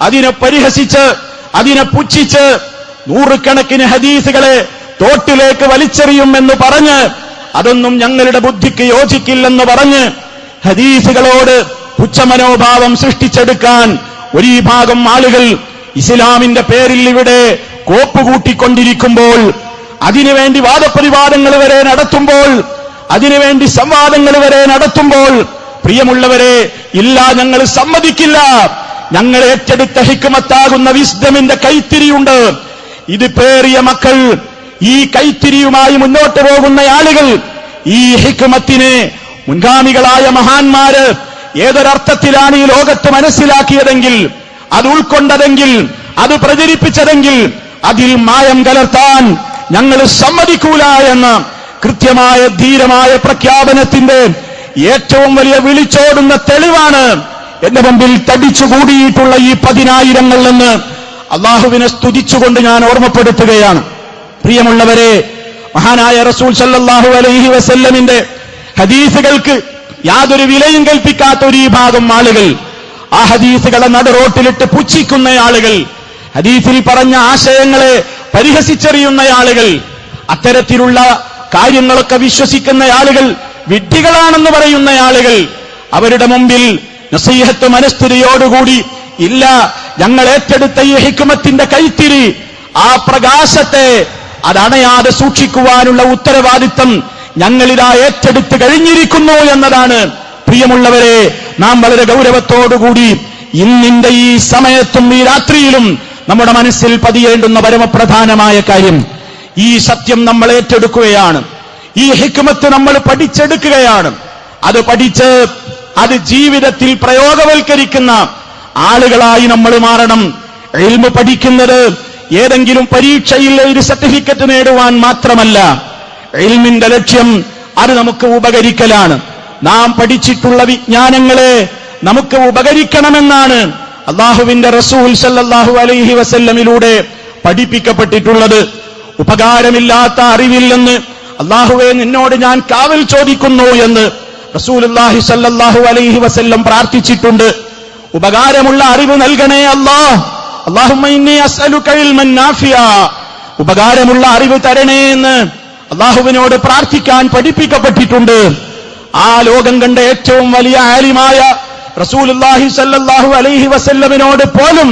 അതിനെ പരിഹസിച്ച് അതിനെ പുച്ഛിച്ച് നൂറുകണക്കിന് ഹദീസുകളെ തോട്ടിലേക്ക് വലിച്ചെറിയുമെന്ന് പറഞ്ഞ് അതൊന്നും ഞങ്ങളുടെ ബുദ്ധിക്ക് യോജിക്കില്ലെന്ന് പറഞ്ഞ് ഹദീസുകളോട് പുച്ഛമനോഭാവം സൃഷ്ടിച്ചെടുക്കാൻ ഒരു വിഭാഗം ആളുകൾ ഇസ്ലാമിന്റെ പേരിൽ ഇവിടെ കോപ്പുകൂട്ടിക്കൊണ്ടിരിക്കുമ്പോൾ, അതിനുവേണ്ടി വാദപ്രതിവാദങ്ങൾ വരെ നടത്തുമ്പോൾ, അതിനുവേണ്ടി സംവാദങ്ങൾ വരെ നടത്തുമ്പോൾ, പ്രിയമുള്ളവരെ, ഇല്ല, ഞങ്ങൾ സമ്മതിക്കില്ല. ഞങ്ങൾ ഏറ്റെടുത്ത ഹിക്മത്താകുന്ന വിസ്ഡമിന്റെ കൈത്തിരിയുണ്ട്. ഇത് പേറിയ മക്കൾ, ഈ കൈത്തിരിയുമായി മുന്നോട്ട് പോകുന്ന ആളുകൾ, ഈ ഹിക്മത്തിനെ മുൻഗാമികളായ മഹാന്മാര് ഏതൊരർത്ഥത്തിലാണ് ഈ ലോകത്ത് മനസ്സിലാക്കിയതെങ്കിൽ, അത് ഉൾക്കൊണ്ടതെങ്കിൽ, അത് പ്രചരിപ്പിച്ചതെങ്കിൽ അതിൽ മായം കലർത്താൻ ഞങ്ങൾ സമ്മതിക്കൂല എന്ന കൃത്യമായ ധീരമായ പ്രഖ്യാപനത്തിന്റെ ഏറ്റവും വലിയ വിളിച്ചോടുന്ന തെളിവാണ് എന്റെ മുമ്പിൽ തടിച്ചുകൂടിയിട്ടുള്ള ഈ 10,000 എന്ന് അള്ളാഹുവിനെ സ്തുതിച്ചുകൊണ്ട് ഞാൻ ഓർമ്മപ്പെടുത്തുകയാണ്. പ്രിയമുള്ളവരെ, മഹാനായ റസൂൽ സല്ലല്ലാഹു അലൈഹി വസല്ലമിന്റെ ഹദീസുകൾക്ക് യാതൊരു വിലയും കൽപ്പിക്കാത്ത ഒരു വിഭാഗം ആളുകൾ, ആ ഹദീസുകളെ നടുറോട്ടിലിട്ട് പുച്ഛിക്കുന്ന ആളുകൾ, ഹദീസിൽ പറഞ്ഞ ആശയങ്ങളെ പരിഹസിച്ചെറിയുന്ന ആളുകൾ, അത്തരത്തിലുള്ള കാര്യങ്ങളൊക്കെ വിശ്വസിക്കുന്ന ആളുകൾ വിഡ്ഢികളാണെന്ന് പറയുന്ന ആളുകൾ, അവരുടെ മുമ്പിൽ നസീഹത്ത് മനസ്ഥിതിയോടുകൂടി ഇല്ല, ഞങ്ങൾ ഏറ്റെടുത്ത ഈ ഹിക്മത്തിന്റെ കൈത്തിരി, ആ പ്രകാശത്തെ അതണയാതെ സൂക്ഷിക്കുവാനുള്ള ഉത്തരവാദിത്തം ഞങ്ങളിതാ ഏറ്റെടുത്ത് കഴിഞ്ഞിരിക്കുന്നു എന്നതാണ് പ്രിയമുള്ളവരെ നാം വളരെ ഗൗരവത്തോടുകൂടി ഇന്നിന്റെ ഈ സമയത്തും ഈ രാത്രിയിലും നമ്മുടെ മനസ്സിൽ പതിയേണ്ടുന്ന പരമപ്രധാനമായ കാര്യം. ഈ സത്യം നമ്മൾ ഏറ്റെടുക്കുകയാണ്, ഈ ഹിക്മത്ത് നമ്മൾ പഠിച്ചെടുക്കുകയാണ്. അത് പഠിച്ച് അത് ജീവിതത്തിൽ പ്രയോഗവൽക്കരിക്കുന്ന ആളുകളായി നമ്മൾ മാറണം. ഇൽമ് പഠിക്കുന്നത് ഏതെങ്കിലും പരീക്ഷയിൽ ഒരു സർട്ടിഫിക്കറ്റ് നേടുവാൻ മാത്രമല്ല. ഇൽമിന്റെ ലക്ഷ്യം അത് നമുക്ക് ഉപകരിക്കലാണ്. നാം പഠിച്ചിട്ടുള്ള വിജ്ഞാനങ്ങളെ നമുക്ക് ഉപകരിക്കണമെന്നാണ് അല്ലാഹുവിന്റെ റസൂൽ സല്ലല്ലാഹു അലൈഹി വസല്ലമിലൂടെ പഠിപ്പിക്കപ്പെട്ടിട്ടുള്ളത്. ഉപകാരമില്ലാത്ത അറിവിൽ നിന്ന് അല്ലാഹുവേ നിന്നോട് ഞാൻ കാവൽ ചോദിക്കുന്നു എന്ന് റസൂലുള്ളാഹി സല്ലല്ലാഹു അലൈഹി വസല്ലം പ്രാർത്ഥിച്ചിട്ടുണ്ട്. ഉപകാരമുള്ള അറിവ് നൽകണേ അല്ലാഹ്. അല്ലാഹുമ്മ ഇന്നി അസ്അലുക ഇൽമൻ നാഫിയ, ഉപകാരമുള്ള അറിവ് തരണേ എന്ന് അല്ലാഹുവിനോട് പ്രാർത്ഥിക്കാൻ പഠിപ്പിക്കപ്പെട്ടിട്ടുണ്ട്. ആ ലോകം കണ്ട ഏറ്റവും വലിയ ആലിമായ റസൂലുള്ളാഹി സല്ലല്ലാഹു അലൈഹി വസല്ലമിനോട് പോലും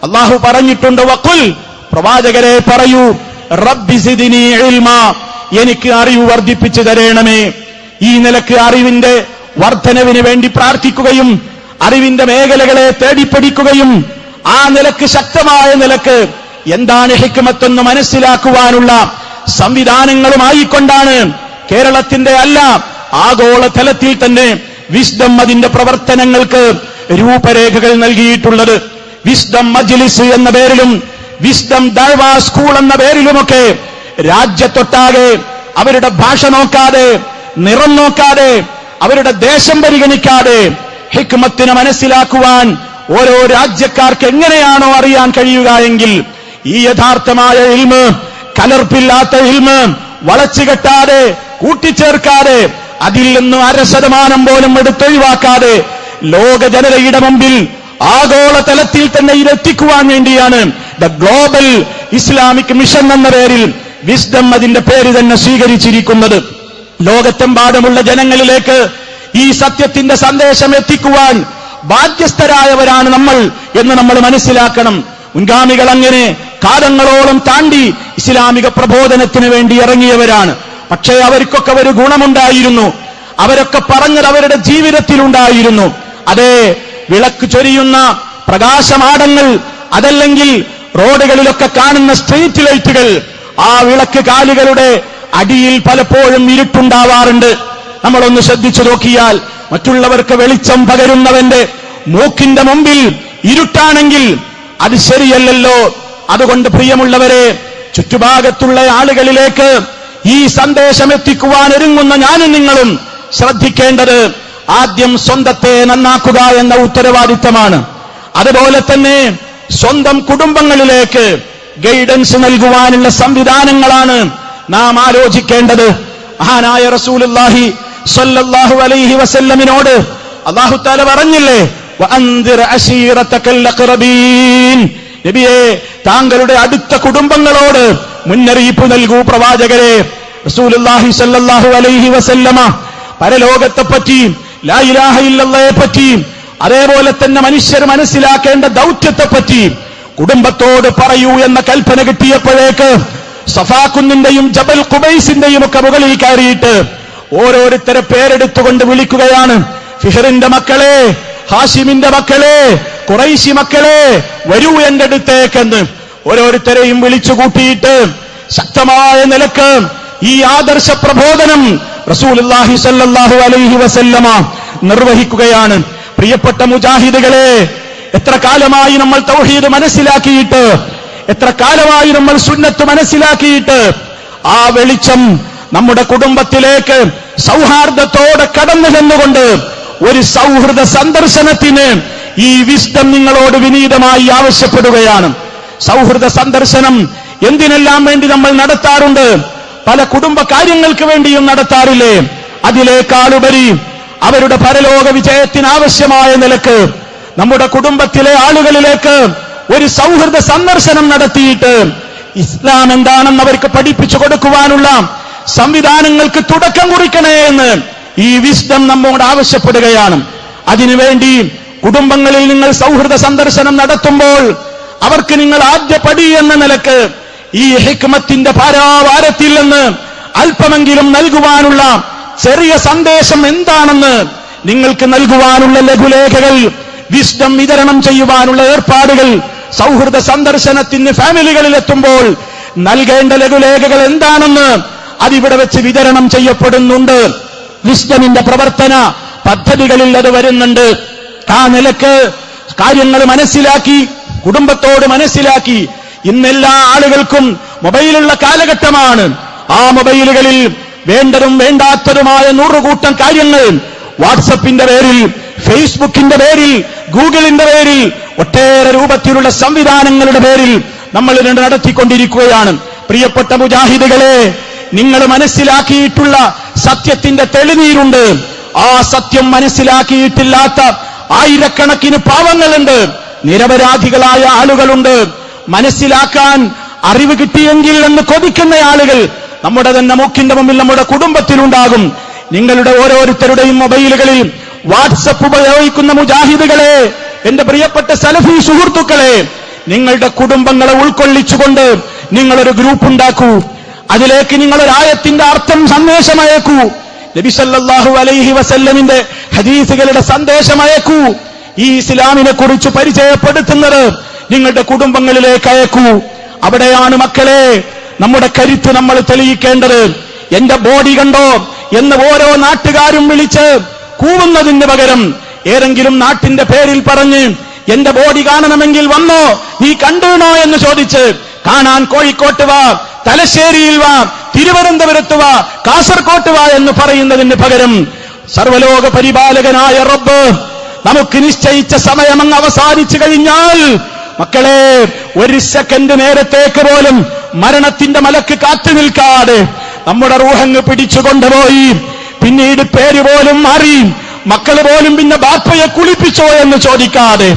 അല്ലാഹു പറഞ്ഞിട്ടുണ്ട്, വഖുൽ, പ്രവാചകരെ പറയൂ, റബ്ബി സിദ്നി ഇൽമാ, എനിക്ക് അറിവ് വർദ്ധിപ്പിച്ചു തരണമേ. ഈ നിലക്ക് അറിവിന്റെ വർധനവിന് വേണ്ടി പ്രാർത്ഥിക്കുകയും അറിവിന്റെ മേഖലകളെ തേടിപ്പഠിക്കുകയും ആ നിലക്ക് ശക്തമായ നിലക്ക് എന്താണ് ഹിക്മത്തെന്ന് മനസ്സിലാക്കുവാനുള്ള സംവിധാനങ്ങളുമായിക്കൊണ്ടാണ് കേരളത്തിന്റെ അല്ല ആഗോളതലത്തിൽ തന്നെ വിസ്ഡം അതിന്റെ പ്രവർത്തനങ്ങൾക്ക് രൂപരേഖകൾ നൽകിയിട്ടുള്ളത്. വിസ്ഡം മജ്ലിസ് എന്ന പേരിലും വിസ്ഡം ദഅ്വാ സ്കൂൾ എന്ന പേരിലുമൊക്കെ രാജ്യത്തൊട്ടാകെ അവരുടെ ഭാഷ നോക്കാതെ, നിറം നോക്കാതെ, അവരുടെ ദേശം പരിഗണിക്കാതെ ഹിക്മത്തിനെ മനസ്സിലാക്കുവാൻ ഓരോ രാജ്യക്കാർക്ക് എങ്ങനെയാണോ അറിയാൻ കഴിയുക എങ്കിൽ ഈ യഥാർത്ഥമായ ഇൽമ്, കലർപ്പില്ലാത്ത ഇൽമ് വളച്ചുകെട്ടാതെ, കൂട്ടിച്ചേർക്കാതെ, അതിൽ നിന്ന് 0.5% പോലും എടുത്തൊഴിവാക്കാതെ ലോക ജനതയുടെ മുമ്പിൽ ആഗോളതലത്തിൽ തന്നെ ഇതെത്തിക്കുവാൻ വേണ്ടിയാണ് ദ ഗ്ലോബൽ ഇസ്ലാമിക് മിഷൻ എന്ന പേരിൽ വിസ്ഡം അതിന്റെ പേര് തന്നെ സ്വീകരിച്ചിരിക്കുന്നത്. ലോകത്തെമ്പാടുമുള്ള ജനങ്ങളിലേക്ക് ഈ സത്യത്തിന്റെ സന്ദേശം എത്തിക്കുവാൻ ബാധ്യസ്ഥരായവരാണ് നമ്മൾ എന്ന് നമ്മൾ മനസ്സിലാക്കണം. മുൻഗാമികൾ അങ്ങനെ കാലങ്ങളോളം താണ്ടി ഇസ്ലാമിക പ്രബോധനത്തിന് വേണ്ടി ഇറങ്ങിയവരാണ്. പക്ഷേ അവർക്കൊക്കെ ഒരു ഗുണമുണ്ടായിരുന്നു. അവരൊക്കെ പറഞ്ഞത് അവരുടെ ജീവിതത്തിലുണ്ടായിരുന്നു. അതേ, വിളക്ക് ചൊരിയുന്ന പ്രകാശമാടങ്ങൾ, അതല്ലെങ്കിൽ റോഡുകളിലൊക്കെ കാണുന്ന സ്ട്രീറ്റ് ലൈറ്റുകൾ, ആ വിളക്ക് കാലുകളുടെ അടിയിൽ പലപ്പോഴും ഇരുട്ടുണ്ടാവാറുണ്ട്. നമ്മളൊന്ന് ശ്രദ്ധിച്ചു നോക്കിയാൽ മറ്റുള്ളവർക്ക് വെളിച്ചം പകരുന്നവന്റെ മൂക്കിന്റെ മുമ്പിൽ ഇരുട്ടാണെങ്കിൽ അത് ശരിയല്ലല്ലോ. അതുകൊണ്ട് പ്രിയമുള്ളവരെ, ചുറ്റുഭാഗത്തുള്ള ആളുകളിലേക്ക് ഈ സന്ദേശം എത്തിക്കുവാൻ ഒരുങ്ങുന്ന ഞാനും നിങ്ങളും ശ്രദ്ധിക്കേണ്ടത് ആദ്യം സ്വന്തത്തെ നന്നാക്കുക എന്ന ഉത്തരവാദിത്തമാണ്. അതുപോലെ തന്നെ സ്വന്തം കുടുംബങ്ങളിലേക്ക് ഗൈഡൻസ് നൽകുവാനുള്ള സംവിധാനങ്ങളാണ് നാം ആലോചിക്കേണ്ടത്. മഹാനായ റസൂലുള്ളാഹി സ്വല്ലല്ലാഹു അലൈഹി വസല്ലമിനോട് അല്ലാഹു തആല പറഞ്ഞില്ലേ, വഅൻദിർ അശീറതകൽ അഖറബീൻ, നബിയേ താങ്കളുടെ അടുത്ത കുടുംബങ്ങളോട് മുന്നറിയിപ്പ് നൽകൂ പ്രവാചകരെ. റസൂലുള്ളാഹി സ്വല്ലല്ലാഹു അലൈഹി വസല്ലമ പരലോകത്തെപ്പറ്റി, ലാ ഇലാഹ ഇല്ലല്ലാഹയെ പറ്റി, അതേപോലെ തന്നെ മനുഷ്യർ മനസ്സിലാക്കേണ്ട ദൗത്യത്തെപ്പറ്റി കുടുംബത്തോട് പറയൂ എന്ന കൽപ്പന കിട്ടിയപ്പോഴേക്ക് സഫാ കുന്നിന്റെയും ജബൽ ഖുബൈസിന്റെയും ഒക്കെ മുകളിൽ കയറിയിട്ട് ഓരോരുത്തരെ പേരെടുത്തുകൊണ്ട് വിളിക്കുകയാണ്. ഫിഹറിന്റെ മക്കളെ, ഹാഷിമിന്റെ മക്കളെ, ഖുറൈശി മക്കളെ, വരൂ എന്റെ അടുത്തേക്കെന്ന് ഓരോരുത്തരെയും വിളിച്ചു കൂട്ടിയിട്ട് ശക്തമായ നിലക്ക് ഈ ആദർശ പ്രബോധനം റസൂലുള്ളാഹി സ്വല്ലല്ലാഹു അലൈഹി വസല്ലമ നിർവഹിക്കുകയാണ്. പ്രിയപ്പെട്ട മുജാഹിദുകളെ, എത്ര കാലമായി നമ്മൾ തൗഹീദ് മനസ്സിലാക്കിയിട്ട്, എത്ര കാലമായി നമ്മൾ സുന്നത്ത് മനസ്സിലാക്കിയിട്ട്, ആ വെളിച്ചം നമ്മുടെ കുടുംബത്തിലേക്ക് സൗഹാർദ്ദത്തോടെ കടന്നു ചെന്നുകൊണ്ട് ഒരു സൗഹൃദ സന്ദർശനത്തിന് ഈ വിസ്ഡം നിങ്ങളോട് വിനീതമായി ആവശ്യപ്പെടുകയാണ്. സൗഹൃദ സന്ദർശനം എന്തിനെല്ലാം വേണ്ടി നമ്മൾ നടത്താറുണ്ട്? പല കുടുംബ കാര്യങ്ങൾക്ക് വേണ്ടിയും നടത്താറില്ലേ? അതിലേക്കാളുപരി അവരുടെ പരലോക വിജയത്തിനാവശ്യമായ നിലക്ക് നമ്മുടെ കുടുംബത്തിലെ ആളുകളിലേക്ക് ഒരു സൗഹൃദ സന്ദർശനം നടത്തിയിട്ട് ഇസ്ലാം എന്താണെന്ന് അവർക്ക് പഠിപ്പിച്ചു കൊടുക്കുവാനുള്ള സംവിധാനങ്ങൾക്ക് തുടക്കം കുറിക്കണേ എന്ന് ഈ വിസ്ഡം നമ്മോട് ആവശ്യപ്പെടുകയാണ്. അതിനുവേണ്ടി കുടുംബങ്ങളിൽ നിങ്ങൾ സൗഹൃദ സന്ദർശനം നടത്തുമ്പോൾ അവർക്ക് നിങ്ങൾ ആദ്യ പടി എന്ന നിലക്ക് ഈ ഹിക്മത്തിന്റെ പാരാവാരത്തിൽ നിന്ന് അല്പമെങ്കിലും നൽകുവാനുള്ള ചെറിയ സന്ദേശം എന്താണെന്ന് നിങ്ങൾക്ക് നൽകുവാനുള്ള ലഘുലേഖകൾ, വിസ്ഡം വിതരണം ചെയ്യുവാനുള്ള ഏർപ്പാടുകൾ, സൗഹൃദ സന്ദർശനത്തിന് ഫാമിലികളിലെത്തുമ്പോൾ നൽകേണ്ട ലഘുലേഖകൾ എന്താണെന്ന് അതിവിടെ വെച്ച് വിതരണം ചെയ്യപ്പെടുന്നുണ്ട്. വിസ്ഡമിന്റെ പ്രവർത്തന പദ്ധതികളിൽ അത് വരുന്നുണ്ട്. ആ നിലക്ക് കാര്യങ്ങൾ മനസ്സിലാക്കി, കുടുംബത്തോട് മനസ്സിലാക്കി, ഇന്നെല്ലാ ആളുകൾക്കും മൊബൈലുള്ള കാലഘട്ടമാണ്. ആ മൊബൈലുകളിൽ വേണ്ടതും വേണ്ടാത്തതുമായ 100 കൂട്ടം കാര്യങ്ങൾ വാട്സപ്പിന്റെ പേരിൽ, ഫേസ്ബുക്കിന്റെ പേരിൽ, ഗൂഗിളിന്റെ പേരിൽ, ഒട്ടേറെ രൂപത്തിലുള്ള സംവിധാനങ്ങളുടെ പേരിൽ നമ്മൾ നടത്തിക്കൊണ്ടിരിക്കുകയാണ്. പ്രിയപ്പെട്ട മുജാഹിദുകളെ, നിങ്ങൾ മനസ്സിലാക്കിയിട്ടുള്ള സത്യത്തിന്റെ തെളിനീരുണ്ട്. ആ സത്യം മനസ്സിലാക്കിയിട്ടില്ലാത്ത ആയിരക്കണക്കിന് പാവങ്ങളുണ്ട്, നിരപരാധികളായ ആളുകളുണ്ട്. മനസ്സിലാക്കാൻ അറിവ് കിട്ടിയെങ്കിൽ എന്ന് കൊതിക്കുന്ന ആളുകൾ നമ്മുടെ തന്നെ മൂക്കിന്റെ മുമ്പിൽ നമ്മുടെ കുടുംബത്തിലുണ്ടാകും. നിങ്ങളുടെ ഓരോരുത്തരുടെയും മൊബൈലുകളിൽ വാട്സപ്പ് ഉപയോഗിക്കുന്ന മുജാഹിദുകളെ, എന്റെ പ്രിയപ്പെട്ട സലഫി സുഹൃത്തുക്കളെ, നിങ്ങളുടെ കുടുംബങ്ങളെ ഉൾക്കൊള്ളിച്ചുകൊണ്ട് നിങ്ങളൊരു ഗ്രൂപ്പ് ഉണ്ടാക്കൂ. അതിലേക്ക് നിങ്ങളൊരായത്തിന്റെ അർത്ഥം സന്ദേശമയക്കൂ. നബി സല്ലല്ലാഹു അലൈഹി വസല്ലമിന്റെ ഹദീസുകളുടെ സന്ദേശമയക്കൂ. ഈ ഇസ്ലാമിനെ കുറിച്ച് പരിചയപ്പെടുത്തുന്നത് നിങ്ങളുടെ കുടുംബങ്ങളിലേക്ക് അയക്കൂ. അവിടെയാണ് മക്കളെ നമ്മുടെ കരുത്ത് നമ്മൾ തെളിയിക്കേണ്ടത്. എന്റെ ബോഡി കണ്ടോ എന്ന് ഓരോ നാട്ടുകാരും വിളിച്ച് കൂവുന്നതിന് പകരം ഏതെങ്കിലും നാട്ടിന്റെ പേരിൽ പറഞ്ഞ് എന്റെ ബോഡി കാണണമെങ്കിൽ വന്നോ, നീ കണ്ടീണോ എന്ന് ചോദിച്ച് കാണാൻ കോഴിക്കോട്ട് വാ, തലശ്ശേരിയിൽ വാ, തിരുവനന്തപുരത്ത് വാ, കാസർകോട്ട് വാ എന്ന് പറയുന്നതിന് പകരം സർവലോക പരിപാലകനായ റബ്ബ് നമുക്ക് നിശ്ചയിച്ച സമയം അങ്ങ് അവസാനിച്ചു കഴിഞ്ഞാൽ മക്കളെ, 1 സെക്കൻഡ് നേരത്തേക്ക് പോലും മരണത്തിന്റെ മലക്ക് കാത്തു നിൽക്കാതെ നമ്മുടെ റൂഹങ്ങ് പിടിച്ചുകൊണ്ടുപോയി പിന്നീട് പേര് പോലും മാറി, മക്കള് പോലും പിന്നെ ബാപ്പയെ കുളിപ്പിച്ചോ എന്ന് ചോദിക്കാതെ,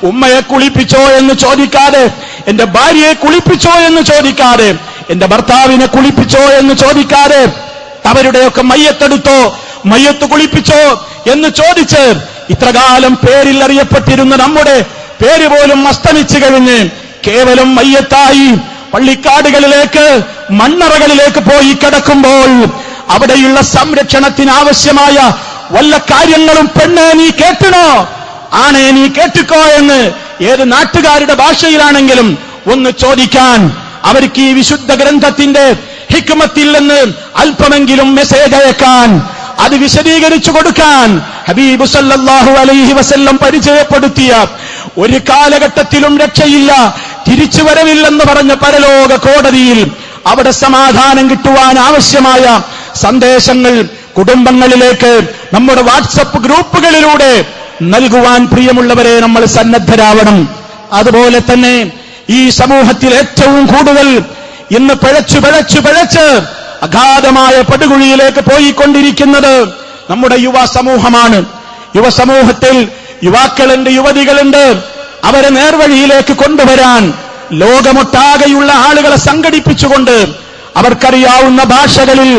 ഉമ്മയെ കുളിപ്പിച്ചോ എന്ന് ചോദിക്കാതെ, എന്റെ ഭാര്യയെ കുളിപ്പിച്ചോ എന്ന് ചോദിക്കാതെ, എന്റെ ഭർത്താവിനെ കുളിപ്പിച്ചോ എന്ന് ചോദിക്കാതെ, അവരുടെയൊക്കെ മയ്യത്തെടുത്തോ, മയ്യത്ത് കുളിപ്പിച്ചോ എന്ന് ചോദിച്ച് ഇത്രകാലം പേരിൽ അറിയപ്പെട്ടിരുന്ന നമ്മുടെ പേര് പോലും അസ്തമിച്ചു കഴിഞ്ഞ് കേവലം മയ്യത്തായി പള്ളിക്കാടുകളിലേക്ക്, മണ്ണറകളിലേക്ക് പോയി കിടക്കുമ്പോൾ അവിടെയുള്ള സംരക്ഷണത്തിന് ആവശ്യമായ വല്ല കാര്യങ്ങളും പെണ്ണെ നീ കേട്ടിണോ, ആണെ നീ കേട്ടിക്കോ എന്ന് ഏത് നാട്ടുകാരുടെ ഭാഷയിലാണെങ്കിലും ഒന്ന് ചോദിക്കാൻ, അവർക്ക് ഈ വിശുദ്ധ ഗ്രന്ഥത്തിന്റെ ഹിക്മത്തിൽ നിന്ന് അല്പമെങ്കിലും മെസ്സേജ് അയക്കാൻ, അത് വിശദീകരിച്ചു കൊടുക്കാൻ ഹബീബ് സല്ലല്ലാഹു അലൈഹി വസല്ലം പരിചയപ്പെടുത്തിയ ഒരു കാലഘട്ടത്തിലും രക്ഷയില്ല, തിരിച്ചുവരവില്ലെന്ന് പറഞ്ഞ പരലോക കോടതിയിൽ അവിടെ സമാധാനം കിട്ടുവാൻ ആവശ്യമായ സന്ദേശങ്ങൾ കുടുംബങ്ങളിലേക്ക് നമ്മുടെ വാട്സപ്പ് ഗ്രൂപ്പുകളിലൂടെ നൽകുവാൻ പ്രിയമുള്ളവരെ നമ്മൾ സന്നദ്ധരാവണം. അതുപോലെ തന്നെ ഈ സമൂഹത്തിൽ ഏറ്റവും കൂടുതൽ ഇന്ന് പിഴച്ച് അഗാധമായ പടുകുഴിയിലേക്ക് പോയിക്കൊണ്ടിരിക്കുന്നത് നമ്മുടെ യുവ സമൂഹമാണ്. യുവസമൂഹത്തിൽ യുവാക്കളുണ്ട്, യുവതികളുണ്ട്. അവരെ നേർവഴിയിലേക്ക് കൊണ്ടുവരാൻ ലോകമൊട്ടാകെയുള്ള ആളുകളെ സംഘടിപ്പിച്ചുകൊണ്ട് അവർക്കറിയാവുന്ന ഭാഷകളിൽ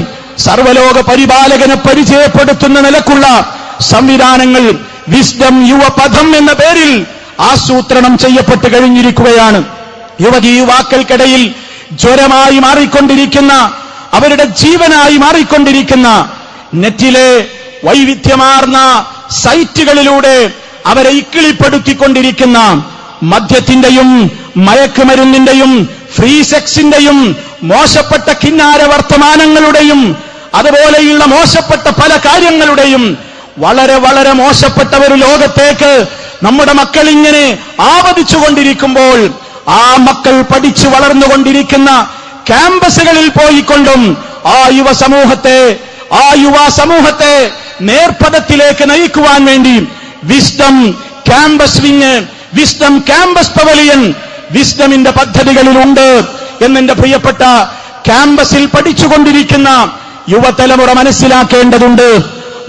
സർവലോക പരിപാലകനെ പരിചയപ്പെടുത്തുന്ന നിലക്കുള്ള സംവിധാനങ്ങൾ വിസ്ഡം യുവപഥം എന്ന പേരിൽ ആസൂത്രണം ചെയ്യപ്പെട്ട് കഴിഞ്ഞിരിക്കുകയാണ്. യുവതി യുവാക്കൾക്കിടയിൽ ജ്വരമായി മാറിക്കൊണ്ടിരിക്കുന്ന, അവരുടെ ജീവനായി മാറിക്കൊണ്ടിരിക്കുന്ന നെറ്റിലെ വൈവിധ്യമാർന്ന സൈറ്റുകളിലൂടെ അവരെ ഇക്കിളിപ്പെടുത്തിക്കൊണ്ടിരിക്കുന്ന മദ്യത്തിന്റെയും മയക്കുമരുന്നിന്റെയും ഫ്രീ സെക്സിന്റെയും മോശപ്പെട്ട കിന്നാര വർത്തമാനങ്ങളുടെയും അതുപോലെയുള്ള മോശപ്പെട്ട പല കാര്യങ്ങളുടെയും വളരെ വളരെ മോശപ്പെട്ട ഒരു ലോകത്തേക്ക് നമ്മുടെ മക്കൾ ഇങ്ങനെ ആവതിച്ചുകൊണ്ടിരിക്കുമ്പോൾ ആ മക്കൾ പഠിച്ചു വളർന്നുകൊണ്ടിരിക്കുന്ന ക്യാമ്പസുകളിൽ പോയിക്കൊണ്ടും ആ യുവ സമൂഹത്തെ നേർപഥത്തിലേക്ക് നയിക്കുവാൻ വേണ്ടി wisdom campus wing, wisdom campus pavilion, വിസ്ഡമിന്റെ പദ്ധതികളിലുണ്ട് എന്നെന്റെ പ്രിയപ്പെട്ട ക്യാമ്പസിൽ പഠിച്ചുകൊണ്ടിരിക്കുന്ന യുവതലമുറ മനസ്സിലാക്കേണ്ടതുണ്ട്.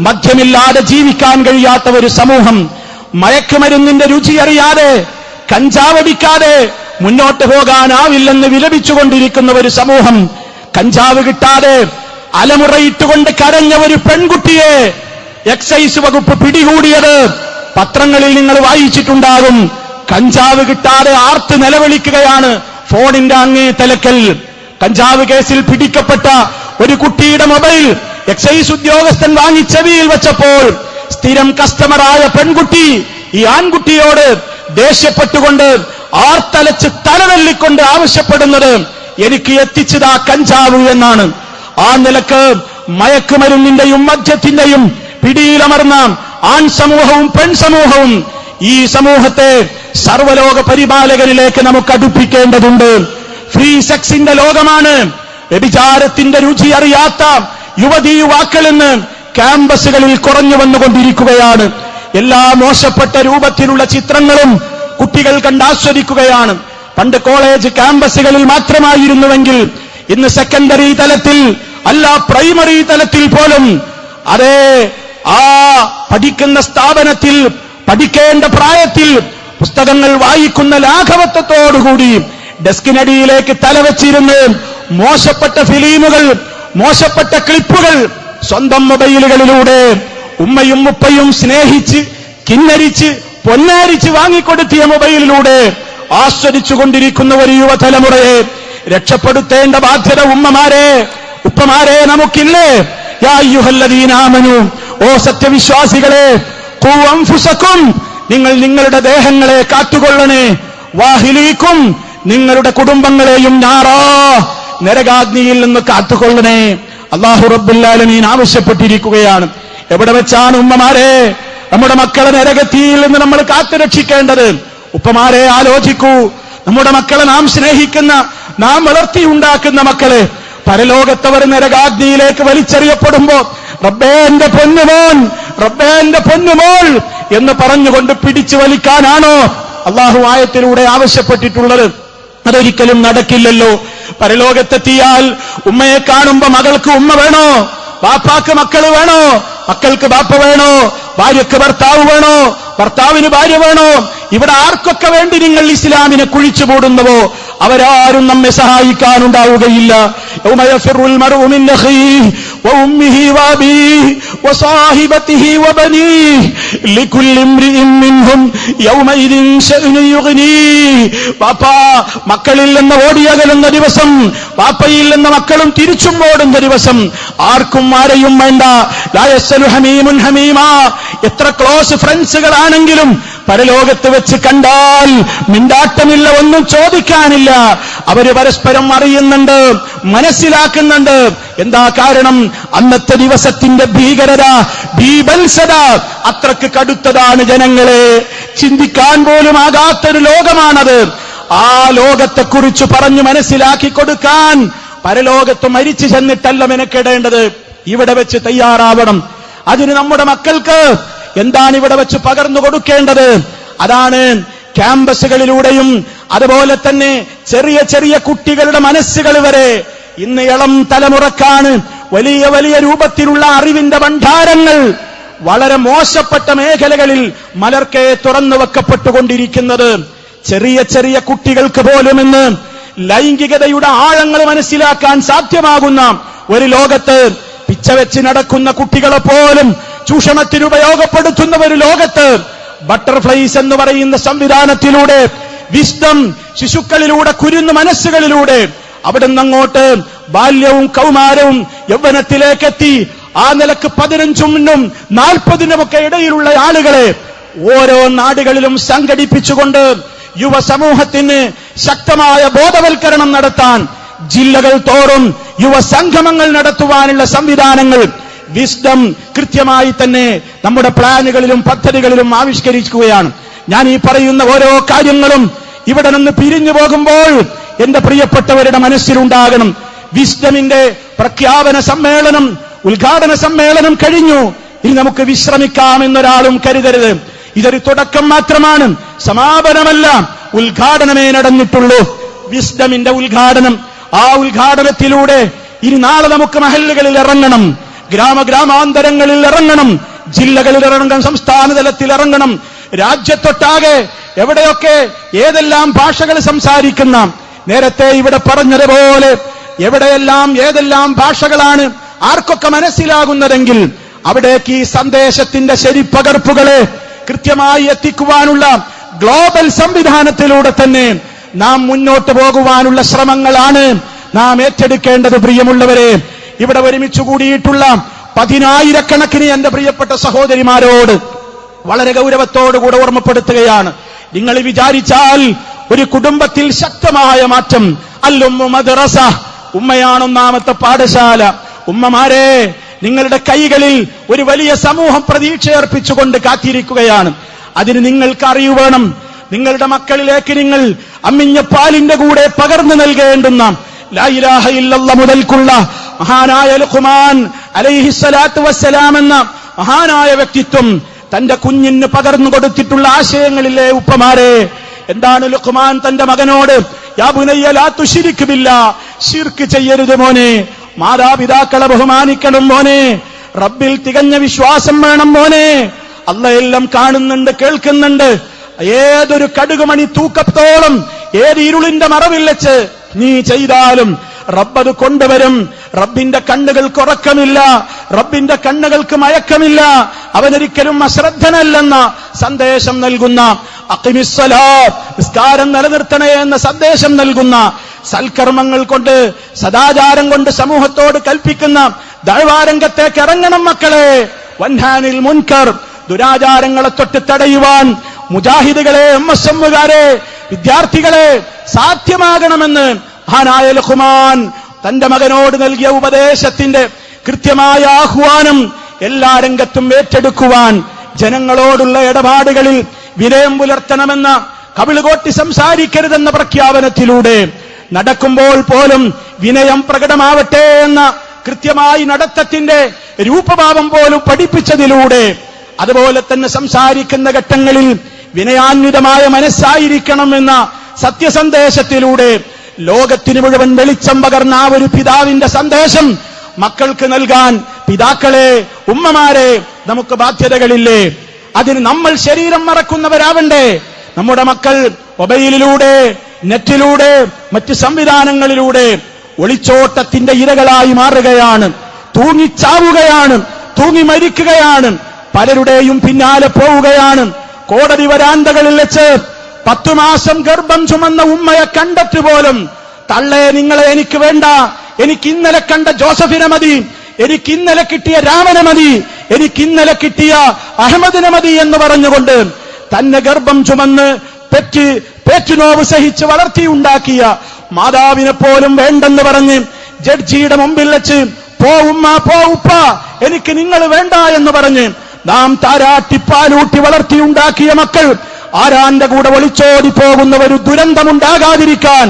മദ്യമില്ലാതെ ജീവിക്കാൻ കഴിയാത്ത ഒരു സമൂഹം, മയക്കുമരുന്നിന്റെ രുചി അറിയാതെ, കഞ്ചാവടിക്കാതെ മുന്നോട്ട് പോകാനാവില്ലെന്ന് വിലപിച്ചുകൊണ്ടിരിക്കുന്ന ഒരു സമൂഹം, കഞ്ചാവ് കിട്ടാതെ അലമുറയിട്ടുകൊണ്ട് കരഞ്ഞ ഒരു പെൺകുട്ടിയെ എക്സൈസ് വകുപ്പ് പിടികൂടിയത് പത്രങ്ങളിൽ നിങ്ങൾ വായിച്ചിട്ടുണ്ടാകും. കഞ്ചാവ് കിട്ടാതെ ആർത്ത് നിലവിളിക്കുകയാണ് ഫോണിന്റെ അങ്ങേ തലക്കൽ. കഞ്ചാവ് കേസിൽ പിടിക്കപ്പെട്ട ഒരു കുട്ടിയുടെ മൊബൈൽ എക്സൈസ് ഉദ്യോഗസ്ഥൻ വാങ്ങി ചെവിയിൽ വെച്ചപ്പോൾ സ്ഥിരം കസ്റ്റമറായ പെൺകുട്ടി ഈ ആൺകുട്ടിയോട് ദേഷ്യപ്പെട്ടുകൊണ്ട് ആർത്തലച്ച് തലതല്ലിക്കൊണ്ട് ആവശ്യപ്പെടുന്നത് എനിക്ക് എത്തിച്ചതാ കഞ്ചാവ് എന്നാണ്. ആ നിലക്ക് മയക്കുമരുന്നിന്റെയും മദ്യത്തിന്റെയും പിടിയിലമർന്ന ആൺ സമൂഹവും പെൺസമൂഹവും ഈ സമൂഹത്തെ സർവ്വലോക പരിപാലകരിലേക്ക് നമുക്ക് അടുപ്പിക്കേണ്ടതുണ്ട്. ഫ്രീ സെക്സിന്റെ ലോകമാണ്. വ്യഭിചാരത്തിന്റെ രുചി അറിയാത്ത യുവതീ യുവാക്കൾ ഇന്ന് ക്യാമ്പസുകളിൽ കുറഞ്ഞു വന്നുകൊണ്ടിരിക്കുകയാണ്. എല്ലാ മോശപ്പെട്ട രൂപത്തിലുള്ള ചിത്രങ്ങളും കുട്ടികൾ കണ്ടാസ്വദിക്കുകയാണ്. പണ്ട് കോളേജ് ക്യാമ്പസുകളിൽ മാത്രമായിരുന്നുവെങ്കിൽ ഇന്ന് സെക്കൻഡറി തലത്തിൽ അല്ല പ്രൈമറി തലത്തിൽ പോലും അതേ ആ പഠിക്കുന്ന സ്ഥാപനത്തിൽ പഠിക്കേണ്ട പ്രായത്തിൽ പുസ്തകങ്ങൾ വായിക്കുന്ന ലാഘവത്വത്തോടുകൂടി ഡെസ്കിനടിയിലേക്ക് തലവച്ചിരുന്ന് മോശപ്പെട്ട ഫിലിമുകൾ, മോശപ്പെട്ട ക്ലിപ്പുകൾ സ്വന്തം മൊബൈലുകളിലൂടെ ഉമ്മയും ഉപ്പയും സ്നേഹിച്ച് കിന്നരിച്ച് പൊന്നാരിച്ച് വാങ്ങിക്കൊടുത്തിയ മൊബൈലിലൂടെ ആസ്വദിച്ചുകൊണ്ടിരിക്കുന്ന ഒരു യുവതലമുറയെ രക്ഷപ്പെടുത്തേണ്ട ബാധ്യത ഉമ്മമാരെ ഉപ്പമാരെ നമുക്കില്ലേ? യാ അയ്യുഹല്ലദീന ആമനൂ, ഓ സത്യവിശ്വാസികളെ, ഖൂ അൻഫുസകും, നിങ്ങൾ നിങ്ങളുടെ ദേഹങ്ങളെ കാത്തുകൊള്ളണേ, വാഹിലീക്കും, നിങ്ങളുടെ കുടുംബങ്ങളെയും നാറാ, നരകാഗ്നിയിൽ നിന്ന് കാത്തുകൊള്ളണേ. അല്ലാഹു റബ്ബുൽ ആലമീൻ ആവശ്യപ്പെട്ടിരിക്കുകയാണ്. എവിടെ വെച്ചാണ് ഉമ്മമാരെ നമ്മുടെ മക്കളെ നരകത്തിയിൽ നിന്ന് നമ്മൾ കാത്തുരക്ഷിക്കേണ്ടത്? ഉപ്പമാരെ ആലോചിക്കൂ. നമ്മുടെ മക്കളെ നാം സ്നേഹിക്കുന്ന, നാം വളർത്തിയുണ്ടാക്കുന്ന മക്കളെ പരലോകത്തവർ നരകാഗ്നിയിലേക്ക് വലിച്ചെറിയപ്പെടുമ്പോ റബ്ബേ എന്റെ പൊന്നുമോൻ, റബ്ബേ എന്റെ പൊന്നുമോൾ എന്ന് പറഞ്ഞുകൊണ്ട് പിടിച്ചു വലിക്കാനാണോ അള്ളാഹു ആയത്തിലൂടെ ആവശ്യപ്പെട്ടിട്ടുള്ളത്? അതൊരിക്കലും നടക്കില്ലല്ലോ. പരലോകത്തെത്തിയാൽ ഉമ്മയെ കാണുമ്പോ മകൾക്ക് ഉമ്മ വേണോ? ബാപ്പാക്ക് മക്കൾ വേണോ? മക്കൾക്ക് ബാപ്പ വേണോ? ഭാര്യക്ക് ഭർത്താവ് വേണോ? ഭർത്താവിന് ഭാര്യ വേണോ? ഇവിടെ ആർക്കൊക്കെ വേണ്ടി നിങ്ങൾ ഇസ്ലാമിനെ കുഴിച്ചുകൂടുന്നുവോ അവരാരും നമ്മെ സഹായിക്കാനുണ്ടാവുകയില്ല. യൗമ യഫിറുൽ മർഉ മിൻ അഖീഹി വഉമ്മിഹി വഅബീഹി വസാഹിബതിഹി വബനീഹി ലികുല്ലി ഇംറിഇൻ മിൻഹും യൗമഇദിൻ ശഅ്നു യുഗ്നീഹി. ബാപ്പാ മക്കളിൽ നിന്ന് ഓടിയകലുന്ന ദിവസം, ബാപ്പയിൽ നിന്ന് മക്കളും തിരിച്ചും ഓടുന്ന ദിവസം ആർക്കും ആരെയും വേണ്ട. ലാ യസ്അലു ഹമീമുൻ ഹമീമാ. എത്ര ക്ലോസ് ഫ്രണ്ട്സുകളാണെങ്കിലും പരലോകത്ത് വെച്ച് കണ്ടാൽ മിണ്ടാട്ടമില്ല, ഒന്നും ചോദിക്കാനില്ല. അവര് പരസ്പരം അറിയുന്നുണ്ട്, മനസ്സിലാക്കുന്നുണ്ട്. എന്താ കാരണം? അന്നത്തെ ദിവസത്തിന്റെ ഭീകരത, ബീഭത്സത അത്രക്ക് കടുത്തതാണ്. ജനങ്ങളെ ചിന്തിക്കാൻ പോലും ആകാത്തൊരു ലോകമാണത്. ആ ലോകത്തെക്കുറിച്ച് പറഞ്ഞു മനസ്സിലാക്കി കൊടുക്കാൻ പരലോകത്ത് മരിച്ചു ചെന്നിട്ടല്ല മെനക്കെടേണ്ടത്, ഇവിടെ വെച്ച് തയ്യാറാവണം. അതിന് നമ്മുടെ മക്കൾക്ക് എന്താണ് ഇവിടെ വെച്ച് പകർന്നു കൊടുക്കേണ്ടത്? അതാണ് ക്യാമ്പസുകളിലൂടെയും അതുപോലെ തന്നെ ചെറിയ ചെറിയ കുട്ടികളുടെ മനസ്സുകൾ വരെ ഇന്ന് ഇളം തലമുറക്കാണ് വലിയ വലിയ രൂപത്തിലുള്ള അറിവിന്റെ ഭണ്ഡാരങ്ങൾ വളരെ മോശപ്പെട്ട മേഖലകളിൽ മലർക്കെ തുറന്നു വെക്കപ്പെട്ടുകൊണ്ടിരിക്കുന്നത്. ചെറിയ ചെറിയ കുട്ടികൾക്ക് പോലും ഇന്ന് ലൈംഗികതയുടെ ആഴങ്ങൾ മനസ്സിലാക്കാൻ സാധ്യമാകുന്ന ഒരു ലോകത്ത് പിച്ചവെച്ച് നടക്കുന്ന കുട്ടികളെ പോലും ചൂഷണത്തിന് ഉപയോഗപ്പെടുത്തുന്ന ഒരു ലോകത്ത് ബട്ടർഫ്ലൈസ് എന്ന് പറയുന്ന സംവിധാനത്തിലൂടെ വിസ്ഡം ശിശുക്കളിലൂടെ കുരുന്നു മനസ്സുകളിലൂടെ അവിടുന്ന് അങ്ങോട്ട് ബാല്യവും കൗമാരവും യൗവനത്തിലേക്കെത്തി ആ നിലക്ക് 15-നും 40-നുമൊക്കെ ഇടയിലുള്ള ആളുകളെ ഓരോ നാടുകളിലും സംഘടിപ്പിച്ചുകൊണ്ട് യുവസമൂഹത്തിന് ശക്തമായ ബോധവൽക്കരണം നടത്താൻ ജില്ലകൾ തോറും യുവസംഗമങ്ങൾ നടത്തുവാനുള്ള സംവിധാനങ്ങൾ വിസ്ഡം കൃത്യമായി തന്നെ നമ്മുടെ പ്ലാനുകളിലും പദ്ധതികളിലും ആവിഷ്കരിക്കുകയാണ്. ഞാൻ ഈ പറയുന്ന ഓരോ കാര്യങ്ങളും ഇവിടെ നിന്ന് പിരിഞ്ഞു പോകുമ്പോൾ എന്റെ പ്രിയപ്പെട്ടവരുടെ മനസ്സിലുണ്ടാകണം. വിസ്ഡമിന്റെ പ്രഖ്യാപന സമ്മേളനം, ഉദ്ഘാടന സമ്മേളനം കഴിഞ്ഞു. ഇനി നമുക്ക് വിശ്രമിക്കാമെന്നൊരാളും കരുതരുത്. ഇതൊരു തുടക്കം മാത്രമാണ്, സമാപനമല്ല. ഉദ്ഘാടനമേ നടന്നിട്ടുള്ളൂ. വിസ്ഡമിന്റെ ഉദ്ഘാടനം. ആ ഉദ്ഘാടനത്തിലൂടെ ഇനി നാളെ നമുക്ക് മഹല്ലുകളിൽ ഇറങ്ങണം, ഗ്രാമാന്തരങ്ങളിൽ ഇറങ്ങണം, ജില്ലകളിൽ ഇറങ്ങണം, സംസ്ഥാന തലത്തിൽ ഇറങ്ങണം. രാജ്യത്തൊട്ടാകെ എവിടെയൊക്കെ ഏതെല്ലാം ഭാഷകൾ സംസാരിക്കുന്ന, നേരത്തെ ഇവിടെ പറഞ്ഞതുപോലെ എവിടെയെല്ലാം ഏതെല്ലാം ഭാഷകളാണ് ആർക്കൊക്കെ മനസ്സിലാകുന്നതെങ്കിൽ അവിടേക്ക് ഈ സന്ദേശത്തിന്റെ ശരിപ്പകർപ്പുകളെ കൃത്യമായി എത്തിക്കുവാനുള്ള ഗ്ലോബൽ സംവിധാനത്തിലൂടെ തന്നെ നാം മുന്നോട്ട് പോകുവാനുള്ള ശ്രമങ്ങളാണ് നാം ഏറ്റെടുക്കേണ്ടത്. പ്രിയമുള്ളവരെ, ഇവിടെ ഒരുമിച്ച് കൂടിയിട്ടുള്ള 10,000-കണക്കിന് എന്റെ പ്രിയപ്പെട്ട സഹോദരിമാരോട് വളരെ ഗൗരവത്തോടുകൂടെ ഓർമ്മപ്പെടുത്തുകയാണ്. നിങ്ങൾ വിചാരിച്ചാൽ ഒരു കുടുംബത്തിൽ ശക്തമായ മാറ്റം, അല്ലുമ്മ മദ്റസ, ഉമ്മയാണ് ഒന്നാമത്തെ പാഠശാല. ഉമ്മമാരെ, നിങ്ങളുടെ കൈകളിൽ ഒരു വലിയ സമൂഹം പ്രതീക്ഷയർപ്പിച്ചുകൊണ്ട് കാത്തിരിക്കുകയാണ്. അതിന് നിങ്ങൾക്ക് അറിയുവേണം, നിങ്ങളുടെ മക്കളിലേക്ക് നിങ്ങൾ അമ്മിഞ്ഞ പാലിന്റെ കൂടെ പകർന്നു നൽകേണ്ടുന്ന ലാ ഇലാഹ ഇല്ലല്ലാഹ് മുതൽക്കുള്ള മഹാനായ ലുഖ്മാൻ അലൈഹിസ്സലാത്തു വസ്സലാം എന്ന മഹാനായ വ്യക്തിത്വം തന്റെ കുഞ്ഞിന് പകർന്നു കൊടുത്തിട്ടുള്ള ആശയങ്ങളിലെ ഉപ്പമാരെ, എന്താണ് ലുഖ്മാൻ തന്റെ മകനോട്, യാ ബുനയ്യ ലാ തുശ്രിക് ബില്ലാഹ്, ശിർക്ക് ചെയ്യരുത് മോനെ, മാതാപിതാക്കളെ ബഹുമാനിക്കണം മോനെ, റബ്ബിൽ തികഞ്ഞ വിശ്വാസം വേണം മോനെ, അല്ലാഹ് കാണുന്നുണ്ട്, കേൾക്കുന്നുണ്ട്. ഏതൊരു കടുകുമണി തൂക്കത്തോളം ഏത് ഇരുളിന്റെ മറവിൽ വെച്ച് നീ ചെയ്താലും റബ്ബത് കൊണ്ടുവരും. റബ്ബിന്റെ കണ്ണുകൾക്ക് ഉറക്കമില്ല, റബ്ബിന്റെ കണ്ണുകൾക്ക് മയക്കമില്ല, അവനൊരിക്കലും അശ്രദ്ധനല്ലെന്ന സന്ദേശം നൽകുന്ന, അഖിമിസ്സലാത്ത്, നിസ്കാരം നിലനിർത്തണേ എന്ന സന്ദേശം നൽകുന്ന, സൽക്കർമ്മങ്ങൾ കൊണ്ട് സദാചാരം കൊണ്ട് സമൂഹത്തോട് കൽപ്പിക്കുന്ന ദഅ്വാരംഗത്തേക്ക് ഇറങ്ങണം മക്കളെ. വൻഹാനിൽ മുൻകർ, ദുരാചാരങ്ങളെ തൊട്ട് തടയുവാൻ മുജാഹിദുകളെ, എംഎസ്എമ്മുകാരെ, വിദ്യാർത്ഥികളെ സാധ്യമാകണമെന്ന് മഹാനായ ലുഖ്മാൻ തന്റെ മകനോട് നൽകിയ ഉപദേശത്തിന്റെ കൃത്യമായ ആഹ്വാനം എല്ലാ രംഗത്തും ഏറ്റെടുക്കുവാൻ, ജനങ്ങളോടുള്ള ഇടപാടുകളിൽ വിനയം പുലർത്തണമെന്ന, കവിളുകൊട്ടി സംസാരിക്കരുതെന്ന പ്രഖ്യാപനത്തിലൂടെ, നടക്കുമ്പോൾ പോലും വിനയം പ്രകടമാവട്ടെ എന്ന കൃത്യമായി നടത്തത്തിന്റെ രൂപഭാവം പോലും പഠിപ്പിച്ചതിലൂടെ, അതുപോലെ തന്നെ സംസാരിക്കുന്ന ഘട്ടങ്ങളിൽ വിനയാന്വിതമായ മനസ്സായിരിക്കണമെന്ന സത്യസന്ദേശത്തിലൂടെ ലോകത്തിന് മുഴുവൻ വെളിച്ചം പകർന്ന ആ ഒരു പിതാവിന്റെ സന്ദേശം മക്കൾക്ക് നൽകാൻ പിതാക്കളെ, ഉമ്മമാരെ, നമുക്ക് ബാധ്യതകളില്ലേ? അതിന് നമ്മൾ ശരീരം മറക്കുന്നവരാവണ്ടേ? നമ്മുടെ മക്കൾ മൊബൈലിലൂടെ, നെറ്റിലൂടെ, മറ്റ് സംവിധാനങ്ങളിലൂടെ ഒളിച്ചോട്ടത്തിന്റെ ഇരകളായി മാറുകയാണ്, തൂങ്ങിച്ചാവുകയാണ്, തൂങ്ങി മരിക്കുകയാണ്, പലരുടെയും പിന്നാലെ പോവുകയാണ്. കോടതി വരാന്തകളിൽ വെച്ച് 10 മാസം ഗർഭം ചുമന്ന ഉമ്മയെ കണ്ടിട്ട് പോലും, തള്ളേ നിങ്ങളെ എനിക്ക് വേണ്ട, എനിക്ക് ഇന്നലെ കണ്ട ജോസഫിനെ മതി, എനിക്ക് ഇന്നലെ കിട്ടിയ രാമനെ മതി, എനിക്ക് ഇന്നലെ കിട്ടിയ അഹമ്മദിനെ മതി എന്ന് പറഞ്ഞുകൊണ്ട് തന്നെ ഗർഭം ചുമന്ന് പേറ്റുനോവ് സഹിച്ച് വളർത്തിയുണ്ടാക്കിയ മാതാവിനെ പോലും വേണ്ടെന്ന് പറഞ്ഞ് ജഡ്ജിയുടെ മുമ്പിൽ വെച്ച് പോ ഉമ്മ, പോ ഉപ്പ, എനിക്ക് നിങ്ങൾ വേണ്ട എന്ന് പറഞ്ഞ് നാം താരാട്ടിപ്പാലൂട്ടി വളർത്തിയുണ്ടാക്കിയ മക്കൾ ആരാന്റെ കൂടെ ഒളിച്ചോടി പോകുന്ന ഒരു ദുരന്തമുണ്ടാകാതിരിക്കാൻ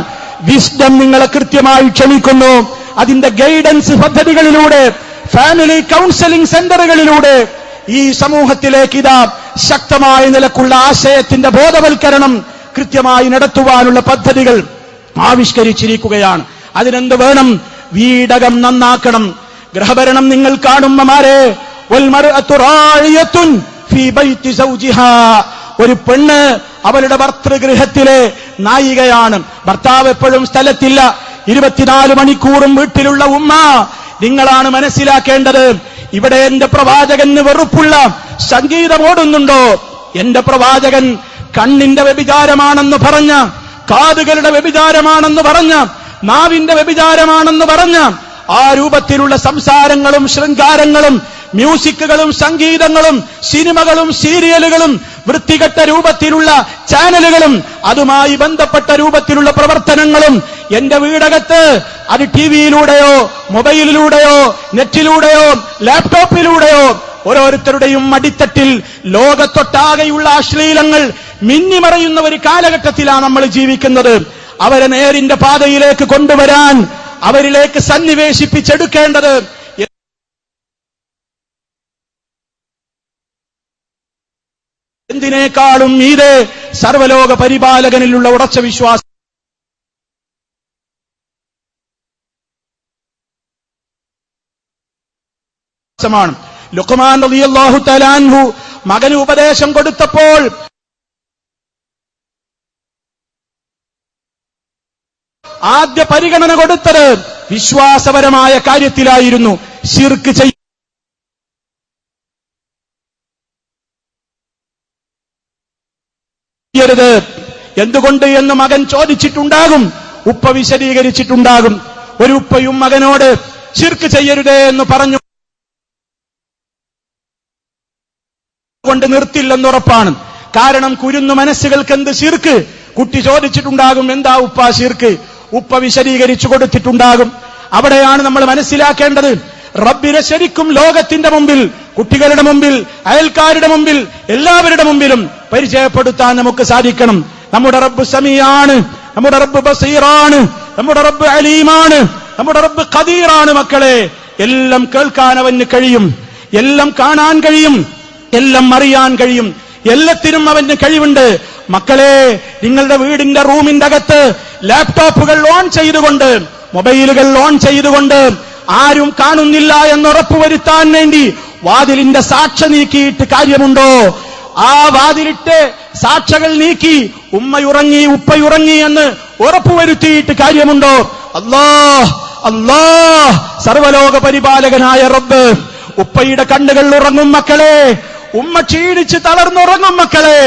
വിസ്ഡം നിങ്ങളെ കൃത്യമായി ക്ഷണിക്കുന്നു. അതിന്റെ ഗൈഡൻസ് പദ്ധതികളിലൂടെ, ഫാമിലി കൗൺസിലിംഗ് സെന്ററുകളിലൂടെ ഈ സമൂഹത്തിലേക്ക് ഇതാ ശക്തമായ നിലക്കുള്ള ആശയത്തിന്റെ ബോധവൽക്കരണം കൃത്യമായി നടത്തുവാനുള്ള പദ്ധതികൾ ആവിഷ്കരിച്ചിരിക്കുകയാണ്. അതിനെന്ത് വേണം? വീടകം നന്നാക്കണം. ഗൃഹഭരണം നിങ്ങൾ കാണുമ്മമാരെ, വൽമർഅതു റായിയത്തുൻ ഫീ ബൈതി സൗജിഹാ, ഒരു പെണ്ണ് അവളുടെ ഭർതൃഗൃഹത്തിലെ നായികയാണ്. ഭർത്താവ് എപ്പോഴും സ്ഥലത്തില്ല, 24 മണിക്കൂറും വീട്ടിലുള്ള ഉമ്മ, നിങ്ങളാണ് മനസ്സിലാക്കേണ്ടത്. ഇവിടെ എന്റെ പ്രവാചകന് വെറുപ്പുള്ള സംഗീതം ഓടുന്നുണ്ടോ? എന്റെ പ്രവാചകൻ കണ്ണിന്റെ വ്യഭിചാരമാണെന്ന് പറഞ്ഞ, കാതുകളുടെ വ്യഭിചാരമാണെന്ന് പറഞ്ഞ, നാവിന്റെ വ്യഭിചാരമാണെന്ന് പറഞ്ഞ ആ രൂപത്തിലുള്ള സംസാരങ്ങളും ശൃംഗാരങ്ങളും മ്യൂസിക്കുകളും സംഗീതങ്ങളും സിനിമകളും സീരിയലുകളും വൃത്തികെട്ട രൂപത്തിലുള്ള ചാനലുകളും അതുമായി ബന്ധപ്പെട്ട രൂപത്തിലുള്ള പ്രവർത്തനങ്ങളും എന്റെ വീടകത്ത്, അത് ടിവിയിലൂടെയോ മൊബൈലിലൂടെയോ നെറ്റിലൂടെയോ ലാപ്ടോപ്പിലൂടെയോ ഓരോരുത്തരുടെയും അടിത്തട്ടിൽ ലോകത്തൊട്ടാകെയുള്ള അശ്ലീലങ്ങൾ മിന്നിമറയുന്ന ഒരു കാലഘട്ടത്തിലാണ് നമ്മൾ ജീവിക്കുന്നത്. അവരെ നേരിന്റെ പാതയിലേക്ക് കൊണ്ടുവരാൻ, അവരിലേക്ക് സന്നിവേശിപ്പിച്ചെടുക്കേണ്ടത് എന്തിനേക്കാളും മീതെ സർവലോക പരിപാലകനിലുള്ള ഉറച്ച വിശ്വാസമാണ്. ലുഖ്മാൻ റളിയല്ലാഹു തആല അൻഹു മകന് ഉപദേശം കൊടുത്തപ്പോൾ ആദ്യ പരിഗണന കൊടുത്തത് വിശ്വാസപരമായ കാര്യത്തിലായിരുന്നു. ശിർക്ക് ചെയ്യരുത്. എന്തുകൊണ്ട് എന്ന് മകൻ ചോദിച്ചിട്ടുണ്ടാകും, ഉപ്പ വിശദീകരിച്ചിട്ടുണ്ടാകും. ഒരു ഉപ്പയും മകനോട് ശിർക്ക് ചെയ്യരുതേ എന്ന് പറഞ്ഞു കൊണ്ട് നിർത്തില്ലെന്നുറപ്പാണ്. കാരണം കുരുന്നു മനസ്സുകൾക്ക് എന്ത് ശിർക്ക്? കുട്ടി ചോദിച്ചിട്ടുണ്ടാകും, എന്താ ഉപ്പ ശിർക്ക്? ഉപ്പ വിശദീകരിച്ചു കൊടുത്തിട്ടുണ്ടാകും. അവിടെയാണ് നമ്മൾ മനസ്സിലാക്കേണ്ടത്. റബ്ബിനെ ശരിക്കും ലോകത്തിന്റെ മുമ്പിൽ, കുട്ടികളുടെ മുമ്പിൽ, അയൽക്കാരുടെ മുമ്പിൽ, എല്ലാവരുടെ മുമ്പിലും പരിചയപ്പെടുത്താൻ നമുക്ക് സാധിക്കണം. നമ്മുടെ റബ്ബ് സമീആണ്, നമ്മുടെ റബ്ബ് ബസീറാണ്, നമ്മുടെ റബ്ബ് അലീമാണ്, നമ്മുടെ റബ്ബ് ഖദീറാണ്. മക്കളെ, എല്ലാം കേൾക്കാൻ അവന് കഴിയും, എല്ലാം കാണാൻ കഴിയും, എല്ലാം അറിയാൻ കഴിയും, എല്ലാത്തിനും അവന് കഴിവുണ്ട്. മക്കളെ, നിങ്ങളുടെ വീടിന്റെ റൂമിന്റെ അകത്ത് ലാപ്ടോപ്പുകൾ ഓൺ ചെയ്തുകൊണ്ട്, മൊബൈലുകൾ ഓൺ ചെയ്തുകൊണ്ട് ആരും കാണുന്നില്ല എന്ന് ഉറപ്പുവരുത്താൻ വേണ്ടി വാതിലിന്റെ സാക്ഷ നീക്കിയിട്ട് കാര്യമുണ്ടോ? ആ വാതിലിട്ട് സാക്ഷകൾ നീക്കി ഉമ്മയുറങ്ങി ഉപ്പയുറങ്ങി എന്ന് ഉറപ്പുവരുത്തിയിട്ട് കാര്യമുണ്ടോ? അല്ലാഹ് സർവലോക പരിപാലകനായ റബ്ബ് ഉപ്പയുടെ കണ്ണുകൾ ഉറങ്ങും മക്കളെ, ഉമ്മ ക്ഷീണിച്ച് തളർന്നുറങ്ങും മക്കളെ.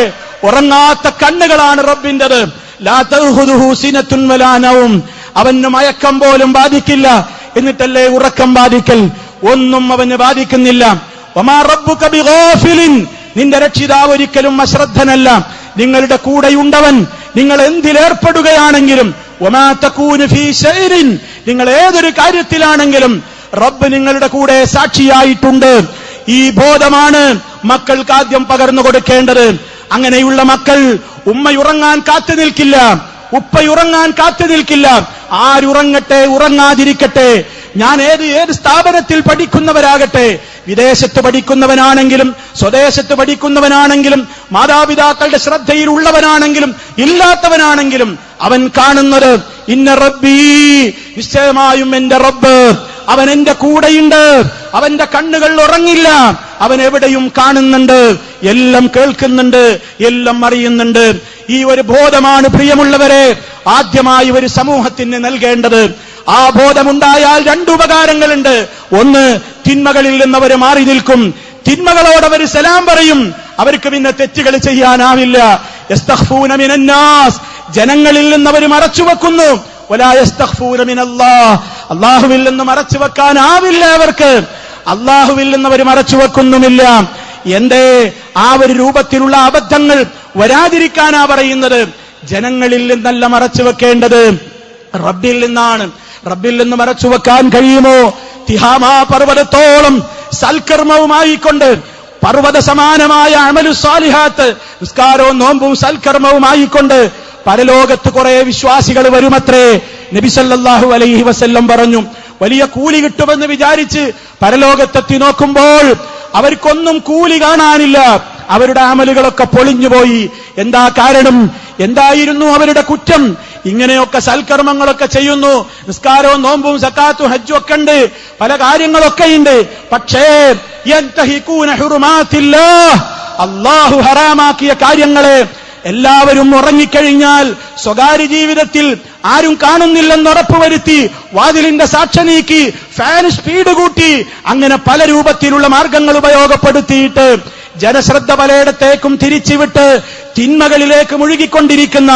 ഉറങ്ങാത്ത കണ്ണുകളാണ് റബ്ബിന്റേത്. ലാ തഖുദുഹു സിനത്തുൻ വലാ നൗം, അവന് മയക്കം പോലും ബാധിക്കില്ല. എന്നിട്ടല്ലേ ഉറക്കം ബാധിക്കൽ? ഒന്നും അവന് ബാധിക്കുന്നില്ല. വമാ റബ്ബുക ബിഗാഫിലിൻ, നിന്റെ രക്ഷിതാവ് ഒരിക്കലും അശ്രദ്ധനല്ല. നിങ്ങളുടെ കൂടെയുണ്ടവൻ. നിങ്ങൾ എന്തിലേർപ്പെടുകയാണെങ്കിലും, വമാ തകൂനു ഫീ ശൈഇൻ, നിങ്ങൾ ഏതൊരു കാര്യത്തിലാണെങ്കിലും റബ്ബ് നിങ്ങളുടെ കൂടെ സാക്ഷിയായിട്ടുണ്ട്. ഈ ബോധമാണ് മക്കൾക്ക് ആദ്യം പകർന്നു കൊടുക്കേണ്ടത്. അങ്ങനെയുള്ള മക്കൾ ഉമ്മയുറങ്ങാൻ കാത്തു നിൽക്കില്ല, ഉപ്പയുറങ്ങാൻ കാത്തു നിൽക്കില്ല. ആരുറങ്ങട്ടെ, ഉറങ്ങാതിരിക്കട്ടെ. ഞാൻ ഏത് സ്ഥാപനത്തിൽ പഠിക്കുന്നവരാകട്ടെ, വിദേശത്ത് പഠിക്കുന്നവനാണെങ്കിലും സ്വദേശത്ത് പഠിക്കുന്നവനാണെങ്കിലും മാതാപിതാക്കളുടെ ശ്രദ്ധയിൽ ഉള്ളവനാണെങ്കിലും ഇല്ലാത്തവനാണെങ്കിലും അവൻ കാണുന്നത് ഇന്ന റബ്ബി, നിശ്ചയമായും എന്റെ റബ്ബ് അവൻ എന്റെ കൂടെയുണ്ട്. അവന്റെ കണ്ണുകൾ ഉറങ്ങില്ല, അവൻ എവിടെയും കാണുന്നുണ്ട്, എല്ലാം കേൾക്കുന്നുണ്ട്, എല്ലാം അറിയുന്നുണ്ട്. ഈ ഒരു ബോധമാണ് പ്രിയമുള്ളവരെ ആദ്യമായി ഒരു സമൂഹത്തിന് നൽകേണ്ടത്. ആ ബോധമുണ്ടായാൽ രണ്ട് ഉപകാരങ്ങളുണ്ട്. ഒന്ന്, തിന്മകളിൽ നിന്നവർ മാറി നിൽക്കും. തിന്മകളോട് അവർ സലാം പറയും. അവർക്ക് പിന്നെ തെറ്റുകൾ ചെയ്യാനാവില്ല. യസ്തഖ്ഫൂന മിനന്നാസ്, ജനങ്ങളിൽ നിന്നവർ മറച്ചുവെക്കുന്നു. വലാ യസ്തഖ്ഫൂന മിനല്ലാഹ്, അല്ലാഹുവിൽ നിന്ന് മറച്ചുവെക്കാനാവില്ല അവർക്ക്. അല്ലാഹുവിൽ നിന്ന് അവർ മറച്ചുവെക്കുന്നുമില്ല. എന്തേ ആ ഒരു രൂപത്തിലുള്ള അബദ്ധങ്ങൾ വരാതിരിക്കാനാ പറയുന്നത്? ജനങ്ങളിൽ നിന്നല്ല മറച്ചുവെക്കേണ്ടത്, റബ്ബിൽ നിന്നാണ്. റബ്ബിൽ നിന്ന് മറച്ചുവെക്കാൻ കഴിയുമോ? തിഹാമാ പർവ്വതത്തോളം സൽക്കർമ്മവുമായിക്കൊണ്ട്, പർവ്വത സമാനമായ അമലു സാലിഹാത്ത്, നിസ്കാരവും നോമ്പും സൽക്കർമ്മവുമായിക്കൊണ്ട് പരലോകത്ത് കുറെ വിശ്വാസികൾ വരുമത്രേ. നബി സല്ലല്ലാഹു അലൈഹി വസല്ലം പറഞ്ഞു, വലിയ കൂലി കിട്ടുമെന്ന് വിചാരിച്ച് പരലോകത്തെത്തി നോക്കുമ്പോൾ അവർക്കൊന്നും കൂലി കാണാനില്ല. അവരുടെ അമലുകളൊക്കെ പൊളിഞ്ഞുപോയി. എന്താ കാരണം? എന്തായിരുന്നു അവരുടെ കുറ്റം? ഇങ്ങനെയൊക്കെ സൽക്കർമ്മങ്ങളൊക്കെ ചെയ്യുന്നു, നിസ്കാരവും നോമ്പും സക്കാത്തും ഹജ്ജും ഒക്കെ ഉണ്ട്, പല കാര്യങ്ങളൊക്കെ ഉണ്ട്. പക്ഷേ യൻതഹികൂന ഹുറുമാത്തില്ലാഹ്, അല്ലാഹു ഹറാമാക്കിയ കാര്യങ്ങളെ എല്ലാവരും ഉറങ്ങിക്കഴിഞ്ഞാൽ സ്വകാര്യ ജീവിതത്തിൽ ആരും കാണുന്നില്ലെന്ന് ഉറപ്പുവരുത്തി വാതിലിന്റെ സാക്ഷി നീക്കി ഫാൻ സ്പീഡ് കൂട്ടി അങ്ങനെ പല രൂപത്തിലുള്ള മാർഗങ്ങൾ ഉപയോഗപ്പെടുത്തിയിട്ട് ജനശ്രദ്ധ പലയിടത്തേക്കും തിരിച്ചുവിട്ട് തിന്മകളിലേക്ക് മുഴുകിക്കൊണ്ടിരിക്കുന്ന,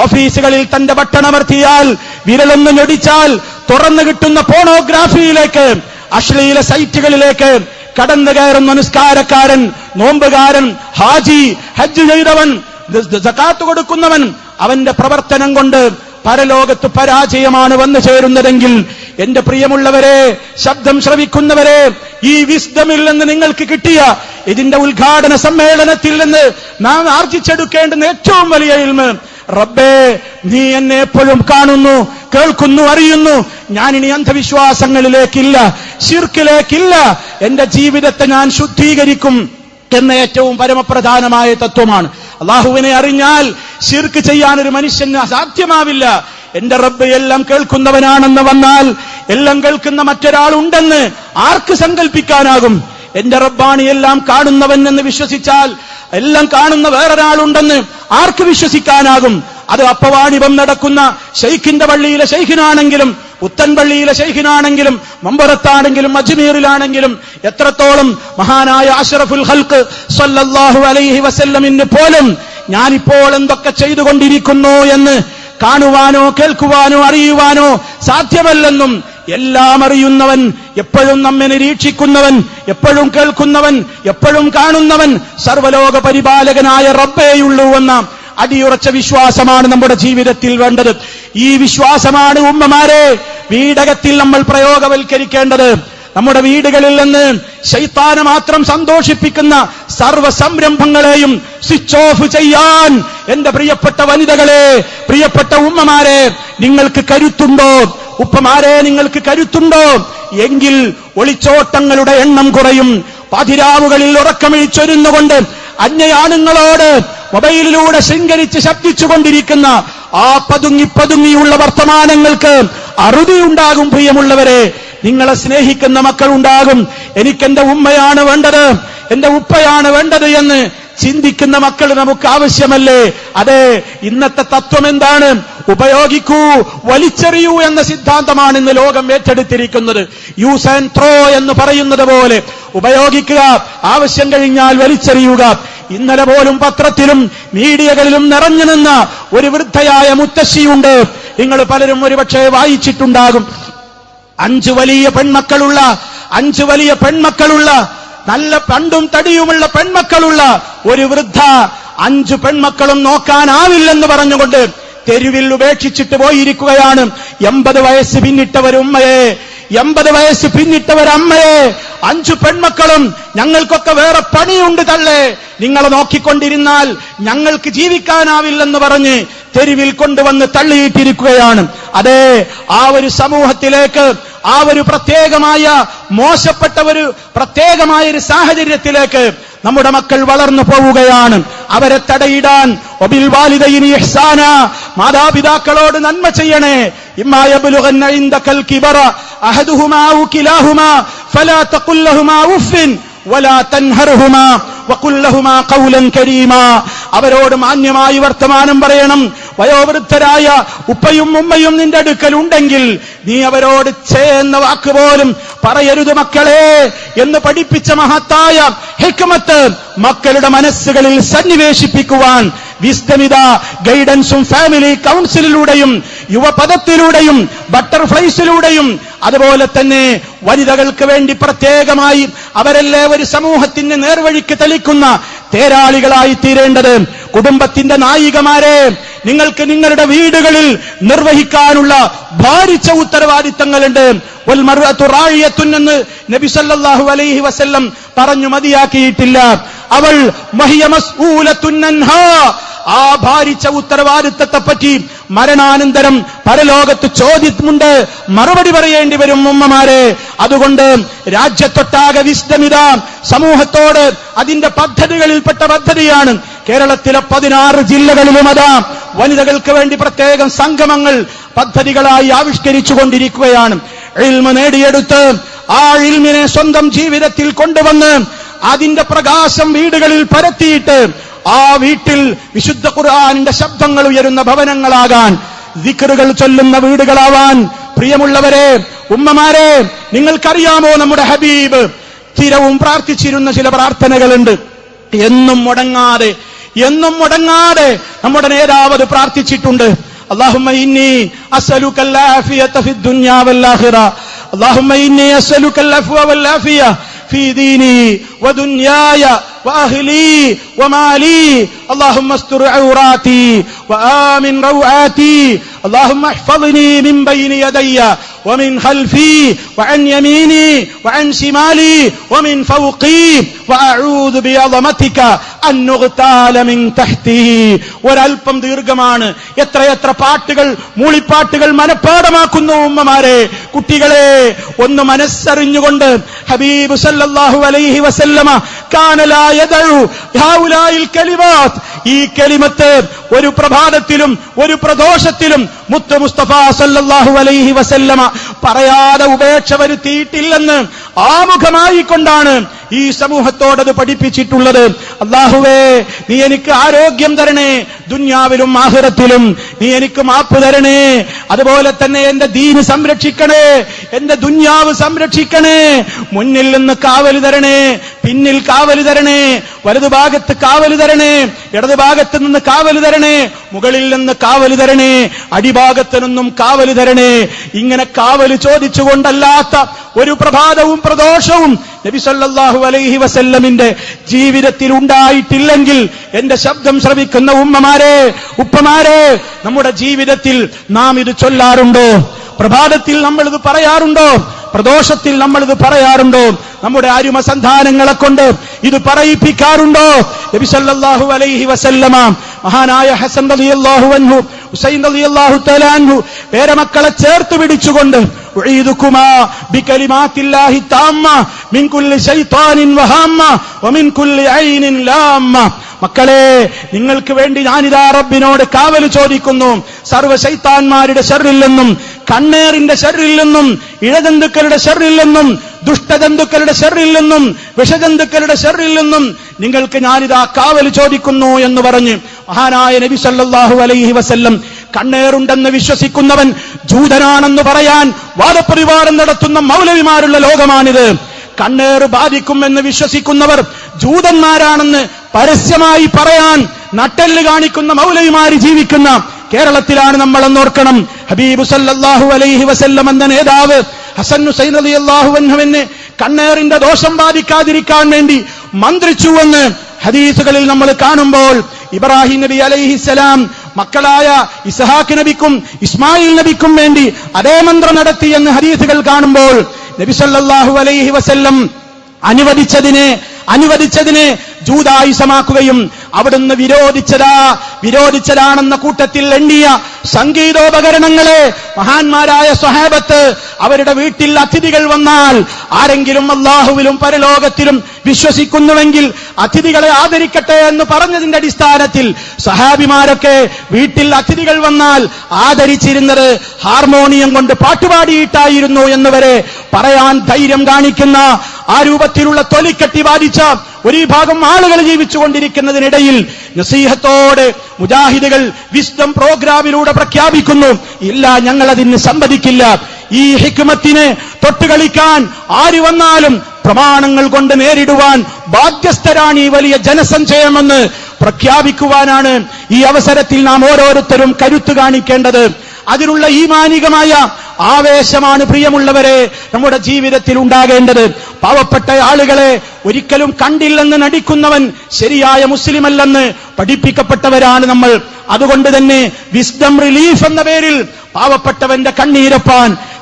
ഓഫീസുകളിൽ തന്റെ ബട്ടണമർത്തിയാൽ വിരലൊന്ന് ഞൊടിച്ചാൽ തുറന്നു കിട്ടുന്ന പോണോഗ്രാഫിയിലേക്ക്, അശ്ലീല സൈറ്റുകളിലേക്ക് കടന്നു കയറുന്ന നിസ്കാരക്കാരൻ, നോമ്പുകാരൻ, ഹാജി, ഹജ്ജ് ചെയ്തവൻ, സകാത്ത് കൊടുക്കുന്നവൻ, അവന്റെ പ്രവർത്തനം കൊണ്ട് പരലോകത്ത് പരാജയമാണ് വന്നു ചേരുന്നതെങ്കിൽ, എന്റെ പ്രിയമുള്ളവരെ, ശബ്ദം ശ്രവിക്കുന്നവരെ, ഈ വിസ്ഡമിൽ നിന്ന് നിങ്ങൾക്ക് കിട്ടിയ ഇതിന്റെ ഉദ്ഘാടന സമ്മേളനത്തിൽ നിന്ന് നാം ആർജിച്ചെടുക്കേണ്ടുന്ന ഏറ്റവും വലിയ ഇൽമ്, റബ്ബേ നീ എന്നെ എപ്പോഴും കാണുന്നു, കേൾക്കുന്നു, അറിയുന്നു. ഞാനിനി അന്ധവിശ്വാസങ്ങളിലേക്കില്ല, ശിർക്കിലേക്കില്ല, എന്റെ ജീവിതത്തെ ഞാൻ ശുദ്ധീകരിക്കും എന്ന ഏറ്റവും പരമപ്രധാനമായ തത്വമാണ്. അള്ളാഹുവിനെ അറിഞ്ഞാൽ ശിർക്ക് ചെയ്യാൻ ഒരു മനുഷ്യന് അസാധ്യമാവില്ല. എന്റെ റബ്ബ് എല്ലാം കേൾക്കുന്നവനാണെന്ന് വന്നാൽ, എല്ലാം കേൾക്കുന്ന മറ്റൊരാളുണ്ടെന്ന് ആർക്ക് സങ്കല്പിക്കാനാകും? എന്റെ റബ്ബാണ് എല്ലാം കാണുന്നവൻ എന്ന് വിശ്വസിച്ചാൽ, എല്ലാം കാണുന്ന വേറൊരാളുണ്ടെന്ന് ആർക്ക് വിശ്വസിക്കാനാകും? അത് അപ്പവാണിപം നടക്കുന്ന ശൈഖിന്റെ പള്ളിയിലെ ശൈഖിനാണെങ്കിലും, പുത്തൻ പള്ളിയിലെ ശൈഖിനാണെങ്കിലും, മമ്പറത്താണെങ്കിലും, അജ്മീറിലാണെങ്കിലും, എത്രത്തോളം മഹാനായ അഷ്റഫുൽ ഖൽഖ് സ്വല്ലല്ലാഹു അലൈഹി വസല്ലമിന് പോലും ഞാനിപ്പോൾ എന്തൊക്കെ ചെയ്തുകൊണ്ടിരിക്കുന്നു എന്ന് കാണുവാനോ കേൾക്കുവാനോ അറിയുവാനോ സാധ്യമല്ലെന്നും എല്ലാം അറിയുന്നവൻ, എപ്പോഴും നമ്മെ നിരീക്ഷിക്കുന്നവൻ, എപ്പോഴും കേൾക്കുന്നവൻ, എപ്പോഴും കാണുന്നവൻ സർവ്വലോക പരിപാലകനായ റബ്ബേയുള്ളൂവെന്ന അടിയുറച്ച വിശ്വാസമാണ് നമ്മുടെ ജീവിതത്തിൽ വേണ്ടത്. ഈ വിശ്വാസമാണ് ഉമ്മമാരെ വീടകത്തിൽ നമ്മൾ പ്രയോഗവൽക്കരിക്കേണ്ടത്. നമ്മുടെ വീടുകളിൽ നിന്ന് ശൈത്താനെ മാത്രം സന്തോഷിപ്പിക്കുന്ന സർവ്വ സംരംഭങ്ങളെയും സ്വിച്ച് ഓഫ് ചെയ്യാൻ എന്റെ പ്രിയപ്പെട്ട വനിതകളെ, പ്രിയപ്പെട്ട ഉമ്മമാരെ, നിങ്ങൾക്ക് കരുത്തുണ്ടോ? ഉപ്പമാരെ, നിങ്ങൾക്ക് കരുത്തുണ്ടോ? എങ്കിൽ ഒളിച്ചോട്ടങ്ങളുടെ എണ്ണം കുറയും. പതിരാവുകളിൽ ഉറക്കമിഴിച്ചൊരുന്നുകൊണ്ട് അന്യയാണുങ്ങളോട് മൊബൈലിലൂടെ ശൃംഖരിച്ച് ശബ്ദിച്ചുകൊണ്ടിരിക്കുന്ന ആ പതുങ്ങിയുള്ള വർത്തമാനങ്ങൾക്ക് അറുതിയുണ്ടാകും. പ്രിയമുള്ളവരെ, നിങ്ങളെ സ്നേഹിക്കുന്ന മക്കളുണ്ടാകും. എനിക്കെന്റെ ഉമ്മയാണ് വേണ്ടത്, എന്റെ ഉപ്പയാണ് വേണ്ടത് എന്ന് ചിന്തിക്കുന്ന മക്കൾ നമുക്ക് ആവശ്യമല്ലേ? അതെ, ഇന്നത്തെ തത്വം എന്താണ്? ഉപയോഗിക്കൂ, വലിച്ചെറിയൂ എന്ന സിദ്ധാന്തമാണ് ഇന്ന് ലോകം ഏറ്റെടുത്തിരിക്കുന്നത്. യൂസ് ആൻഡ് ത്രോ എന്ന് പറയുന്നത് പോലെ ഉപയോഗിക്കുക, ആവശ്യം കഴിഞ്ഞാൽ വലിച്ചെറിയുക. ഇന്നലെ പോലും പത്രത്തിലും മീഡിയകളിലും നിറഞ്ഞു നിന്ന ഒരു വൃദ്ധയായ മുത്തശ്ശിയുണ്ട്. നിങ്ങൾ പലരും ഒരുപക്ഷെ വായിച്ചിട്ടുണ്ടാകും. 5 വലിയ പെൺമക്കളുള്ള നല്ല പണ്ടും തടിയുമുള്ള പെൺമക്കളുള്ള ഒരു വൃദ്ധ 5 പെൺമക്കളും നോക്കാനാവില്ലെന്ന് പറഞ്ഞുകൊണ്ട് തെരുവിൽ ഉപേക്ഷിച്ചിട്ട് പോയിരിക്കുകയാണ്. 80 വയസ്സ് പിന്നിട്ടവരുമ്മയെ, 80 വയസ്സ് പിന്നിട്ടവരമ്മയെ, 5 പെൺമക്കളും ഞങ്ങൾക്കൊക്കെ വേറെ പണിയുണ്ട് തള്ളേ, നിങ്ങളെ നോക്കിക്കൊണ്ടിരുന്നാൽ ഞങ്ങൾക്ക് ജീവിക്കാനാവില്ലെന്ന് പറഞ്ഞ് തെരുവിൽ കൊണ്ടുവന്ന് തള്ളിയിട്ടിരിക്കുകയാണ്. അതെ, ആ ഒരു സമൂഹത്തിലേക്ക്, ആ ഒരു മോശപ്പെട്ട പ്രത്യേകമായ ഒരു സാഹചര്യത്തിലേക്ക് നമ്മുടെ മക്കൾ വളർന്നു പോവുകയാണ്. അവരെ തടയിടാൻ വബിൽ വാലിദൈനി ഇഹ്സാന, മാതാപിതാക്കളോട് നന്മ ചെയ്യണേ. ഇമ്മാ യബ്ലുഗന്ന ഇൻദകൽ കിബറ അഹദുഹുമാ ഔ കിലാഹുമാ ഫലാ തഖുൽ ലഹുമാ ഉഫ്ഫിൻ വലാ തൻഹർഹുമാ വഖുൽ ലഹുമാ ഖൗലൻ കരീമാ. അവരോട് മാന്യമായി വർത്തമാനം പറയണം. വയോവൃദ്ധരായ ഉപ്പയും ഉമ്മയും നിന്റെ അടുക്കൽ ഉണ്ടെങ്കിൽ നീ അവരോട് എന്ന വാക്ക് പോലും പറയരുത് മക്കളെ എന്ന് പഠിപ്പിച്ച മഹത്തായ ഹിക്മത്ത് മക്കളുടെ മനസ്സുകളിൽ സന്നിവേശിപ്പിക്കുവാൻ വിസ്ഡമിത ഗൈഡൻസും ഫാമിലി കൗൺസിലിലൂടെയും യുവപദത്തിലൂടെയും ബട്ടർഫ്ലൈസിലൂടെയും അതുപോലെ തന്നെ വനിതകൾക്ക് വേണ്ടി പ്രത്യേകമായി അവരല്ലേ ഒരു സമൂഹത്തിന്റെ നേർവഴിക്ക് തെളിക്കുന്ന തേരാളികളായി തീരേണ്ടത്. കുടുംബത്തിന്റെ നായികമാരെ, നിങ്ങൾക്ക് നിങ്ങളുടെ വീടുകളിൽ നിർവഹിക്കാനുള്ള ഭാരിച്ച ഉത്തരവാദിത്തങ്ങളുണ്ട്. വൽ മർഅതു റായിയത്തുൻ എന്ന് നബി സല്ലല്ലാഹു അലൈഹി വസല്ലം പറഞ്ഞു മതിയാക്കിയിട്ടില്ല. അവൾ വഹിയ മസ്ഊലത്തുൻ അൻഹാ, ആ ഭാരിച്ച ഉത്തരവാദിത്തത്തെപ്പറ്റി മരണാനന്തരം പരലോകത്ത് ചോദ്യമുണ്ട്, മറുപടി പറയേണ്ടി വരും ഉമ്മമാരെ. അതുകൊണ്ട് രാജ്യത്തൊട്ടാകെ വിസ്ഡമിത സമൂഹത്തോട് അതിന്റെ പദ്ധതികളിൽപ്പെട്ട പദ്ധതിയാണ്. കേരളത്തിലെ 16 ജില്ലകളിലും അതാ വനിതകൾക്ക് വേണ്ടി പ്രത്യേകം സംഗമങ്ങൾ പദ്ധതികളായി ആവിഷ്കരിച്ചു കൊണ്ടിരിക്കുകയാണ്. ഇൽമ് നേടിയെടുത്ത് ആ ഇൽമിനെ സ്വന്തം ജീവിതത്തിൽ കൊണ്ടുവന്ന് അതിന്റെ പ്രകാശം വീടുകളിൽ പരത്തിയിട്ട് ആ വീട്ടിൽ വിശുദ്ധ ഖുർആനിന്റെ ശബ്ദങ്ങൾ ഉയരുന്ന ഭവനങ്ങളാകാൻ, ദിക്റുകൾ ചൊല്ലുന്ന വീടുകളാവാൻ. പ്രിയമുള്ളവരെ, ഉമ്മമാരെ, നിങ്ങൾക്കറിയാമോ നമ്മുടെ ഹബീബ് സ്ഥിരവും പ്രാർത്ഥിച്ചിരുന്ന ചില പ്രാർത്ഥനകളുണ്ട്. എന്നും മുടങ്ങാതെ നമ്മുടെ നേതാവ് പ്രാർത്ഥിച്ചിട്ടുണ്ട്. اللهم إني أسألك العافية في الدنيا والآخرة اللهم إني أسألك العفو والعافية في ديني ودنياي وأهلي ومالي اللهم استر عوراتي وآمن روعاتي اللهم احفظني من بين يدي ومن خلفي وعن يميني وعن شمالي ومن فوقي وأعوذ بعظمتك أن نغتال من تحتي. ഒരൽപ്പം ദീർഘമാണ്. എത്രയെത്ര പാട്ടുകൾ, മൂളിപ്പാട്ടുകൾ മനഃപ്പാഠമാക്കുന്നു ഉമ്മമാരെ. കുട്ടികളെ, ഒന്ന് മനസ്സറിഞ്ഞുകൊണ്ട് ഹബീബ് സല്ലല്ലാഹു അലൈഹി വസല്ലമ കാന ലാ യദഉ ഹൗലായിൽ കലിമാത്ത്, ഈ കലിമത്ത് ഒരു പ്രഭാതത്തിലും ഒരു പ്രദോഷത്തിലും മുത്ത് മുസ്തഫ സല്ലല്ലാഹു അലൈഹി വസല്ലമ പറയാതെ ഉപേക്ഷ വരുത്തിയിട്ടില്ലെന്ന് ആമുഖമായി കൊണ്ടാണ് ഈ സമൂഹത്തോടത് പഠിപ്പിച്ചിട്ടുള്ളത്. അല്ലാഹുവേ, നീ എനിക്ക് ആരോഗ്യം തരണേ, ദുനിയാവിലും ആഖിറത്തിലും നീ എനിക്ക് മാപ്പ് തരണേ. അതുപോലെ തന്നെ എന്റെ ദീന് സംരക്ഷിക്കണേ, എന്റെ ദുനിയാവ് സംരക്ഷിക്കണേ. മുന്നിൽ നിന്ന് കാവല് തരണേ, പിന്നിൽ കാവല് തരണേ, വലതുഭാഗത്ത് കാവല് തരണേ, ഇടതുഭാഗത്ത് നിന്ന് കാവല് തരണേ, മുകളിൽ നിന്ന് കാവല് തരണേ, അടിഭാഗത്ത് നിന്നും കാവല് തരണേ. ഇങ്ങനെ കാവല് ചോദിച്ചുകൊണ്ടല്ലാത്ത ഒരു പ്രഭാതവും പ്രദോഷവും നബി സല്ലല്ലാഹു അലൈഹി വസല്ലമിന്റെ ജീവിതത്തിൽ ഉണ്ടായിട്ടില്ലെങ്കിൽ എന്റെ ശബ്ദം ശ്രവിക്കുന്ന ഉമ്മമാരെ, ഉപ്പമാരെ, നമ്മുടെ ജീവിതത്തിൽ നാം ഇത് ചൊല്ലാറുണ്ടോ? പ്രഭാതത്തിൽ നമ്മളിത് പറയാറുണ്ടോ? പ്രദോഷത്തിൽ നമ്മളിത് പറയാറുണ്ടോ? നമ്മുടെ അരുമ സന്താനങ്ങളെ കൊണ്ട് ഇത് പറയിപ്പിക്കാറുണ്ടോ? നബി സല്ലല്ലാഹു അലൈഹി വസല്ലമ മഹാനായ ഹസൻ റളിയല്ലാഹു അൻഹു, ഹുസൈൻ റളിയല്ലാഹു തആല അൻഹു പേരമക്കളെ ചേർത്ത് പിടിച്ചുകൊണ്ട് ഉഈദുകുമാ ബികലിമാത്തില്ലാഹി താമ്മ മിൻ കുല്ലി ശൈത്താനിൻ വഹാമ്മ വമിൻ കുല്ലി ഐനിൻ ലാമ്മ. മക്കളെ, നിങ്ങൾക്ക് വേണ്ടി ഞാനിതാ റബ്ബിനോട് കാവൽ ചോദിക്കുന്നു, സർവ്വ ശൈത്താന്മാരുടെ ശർറിൽ നിന്നും, കണ്ണേറിന്റെ ശർറിൽ നിന്നും, ഇഴജന്തുക്കളുടെ ശർറിൽ നിന്നും, ദുഷ്ടജന്തുക്കളുടെ ശർറിൽ നിന്നും, വിഷജന്തുക്കളുടെ ശർറിൽ നിന്നും നിങ്ങൾക്ക് ഞാനിതാ കാവൽ ചോദിക്കുന്നു എന്ന് പറഞ്ഞ് മഹാനായ നബി സല്ലല്ലാഹു അലൈഹി വസല്ലം കണ്ണേറുണ്ടെന്ന് വിശ്വസിക്കുന്നവൻ ജൂതനാണെന്ന് പറയാൻ വാദപ്രതിവാദം നടത്തുന്ന മൗലവിമാരുള്ള ലോകമാണിത്. കണ്ണേറ് ബാധിക്കുമെന്ന് വിശ്വസിക്കുന്നവർ ജൂതന്മാരാണെന്ന് പരസ്യമായി പറയാൻ നട്ടെല്ല് കാണിക്കുന്ന മൗലവിമാര് ജീവിക്കുന്ന കേരളത്തിലാണ് നമ്മളെന്നോർക്കണം. ഹബീബ് സല്ലല്ലാഹു അലൈഹി വസല്ലം എന്ന നേതാവ് ഹസൻ ഹുസൈൻ റളിയല്ലാഹു അൻഹുവിനെ കണ്ണേറിന്റെ ദോഷം ബാധിക്കാതിരിക്കാൻ വേണ്ടി മന്ത്രിച്ചുവെന്ന് ഹദീസുകളിൽ നമ്മൾ കാണുമ്പോൾ, ഇബ്രാഹിം നബി അലൈഹിസ്സലാം മക്കളായ ഇസ്ഹാഖ് നബിക്കും ഇസ്മായിൽ നബിക്കും വേണ്ടി അതേ മന്ത്രം നടത്തിയെന്ന് ഹദീസുകൾ കാണുമ്പോൾ, നബി സല്ലല്ലാഹു അലൈഹി വസല്ലം അനുവദിച്ചതിനെ ജൂതായുസമാക്കുകയും അവിടുന്ന് വിരോധിച്ചതാണെന്ന കൂട്ടത്തിൽ എണ്ണിയ സംഗീതോപകരണങ്ങളെ മഹാന്മാരായ സ്വഹാബത്ത് അവരുടെ വീട്ടിൽ അതിഥികൾ വന്നാൽ, ആരെങ്കിലും അല്ലാഹുവിലും പരലോകത്തിലും വിശ്വസിക്കുന്നുവെങ്കിൽ അതിഥികളെ ആദരിക്കട്ടെ എന്ന് പറഞ്ഞതിന്റെ അടിസ്ഥാനത്തിൽ സഹാബിമാരൊക്കെ വീട്ടിൽ അതിഥികൾ വന്നാൽ ആദരിച്ചിരുന്നത് ഹാർമോണിയം കൊണ്ട് പാട്ടുപാടിയിട്ടായിരുന്നു എന്നുവരെ പറയാൻ ധൈര്യം കാണിക്കുന്ന ആ രൂപത്തിലുള്ള തൊലിക്കെട്ടി ബാധിച്ച ഒരു വിഭാഗം ആളുകൾ ജീവിച്ചുകൊണ്ടിരിക്കുന്നതിനിടയിൽ നസീഹത്തോടെ മുജാഹിദുകൾ വിസ്ഡം പ്രോഗ്രാമിലൂടെ പ്രഖ്യാപിക്കുന്നു, ഇല്ല, ഞങ്ങൾ അതിന് സമ്മതിക്കില്ല. ഈ ഹിക്മത്തിനെ തൊട്ടുകളിക്കാൻ ആര് വന്നാലും പ്രമാണങ്ങൾ കൊണ്ട് നേരിടുവാൻ ബാധ്യസ്ഥരാണ് ഈ വലിയ ജനസഞ്ചയമെന്ന് പ്രഖ്യാപിക്കുവാനാണ് ഈ അവസരത്തിൽ നാം ഓരോരുത്തരും കരുത്ത് കാണിക്കേണ്ടത്. അതിനുള്ള ഈമാനികമായ ആവേശമാണ് പ്രിയമുള്ളവരെ നമ്മുടെ ജീവിതത്തിൽ ഉണ്ടാകേണ്ടത്. പാവപ്പെട്ട ആളുകളെ ഒരിക്കലും കണ്ടില്ലെന്ന് നടിക്കുന്നവൻ ശരിയായ മുസ്ലിമല്ലെന്ന് പഠിപ്പിക്കപ്പെട്ടവരാണ് നമ്മൾ. അതുകൊണ്ട് തന്നെ വിസ്ഡം റിലീഫ് എന്ന പേരിൽ പാവപ്പെട്ടവന്റെ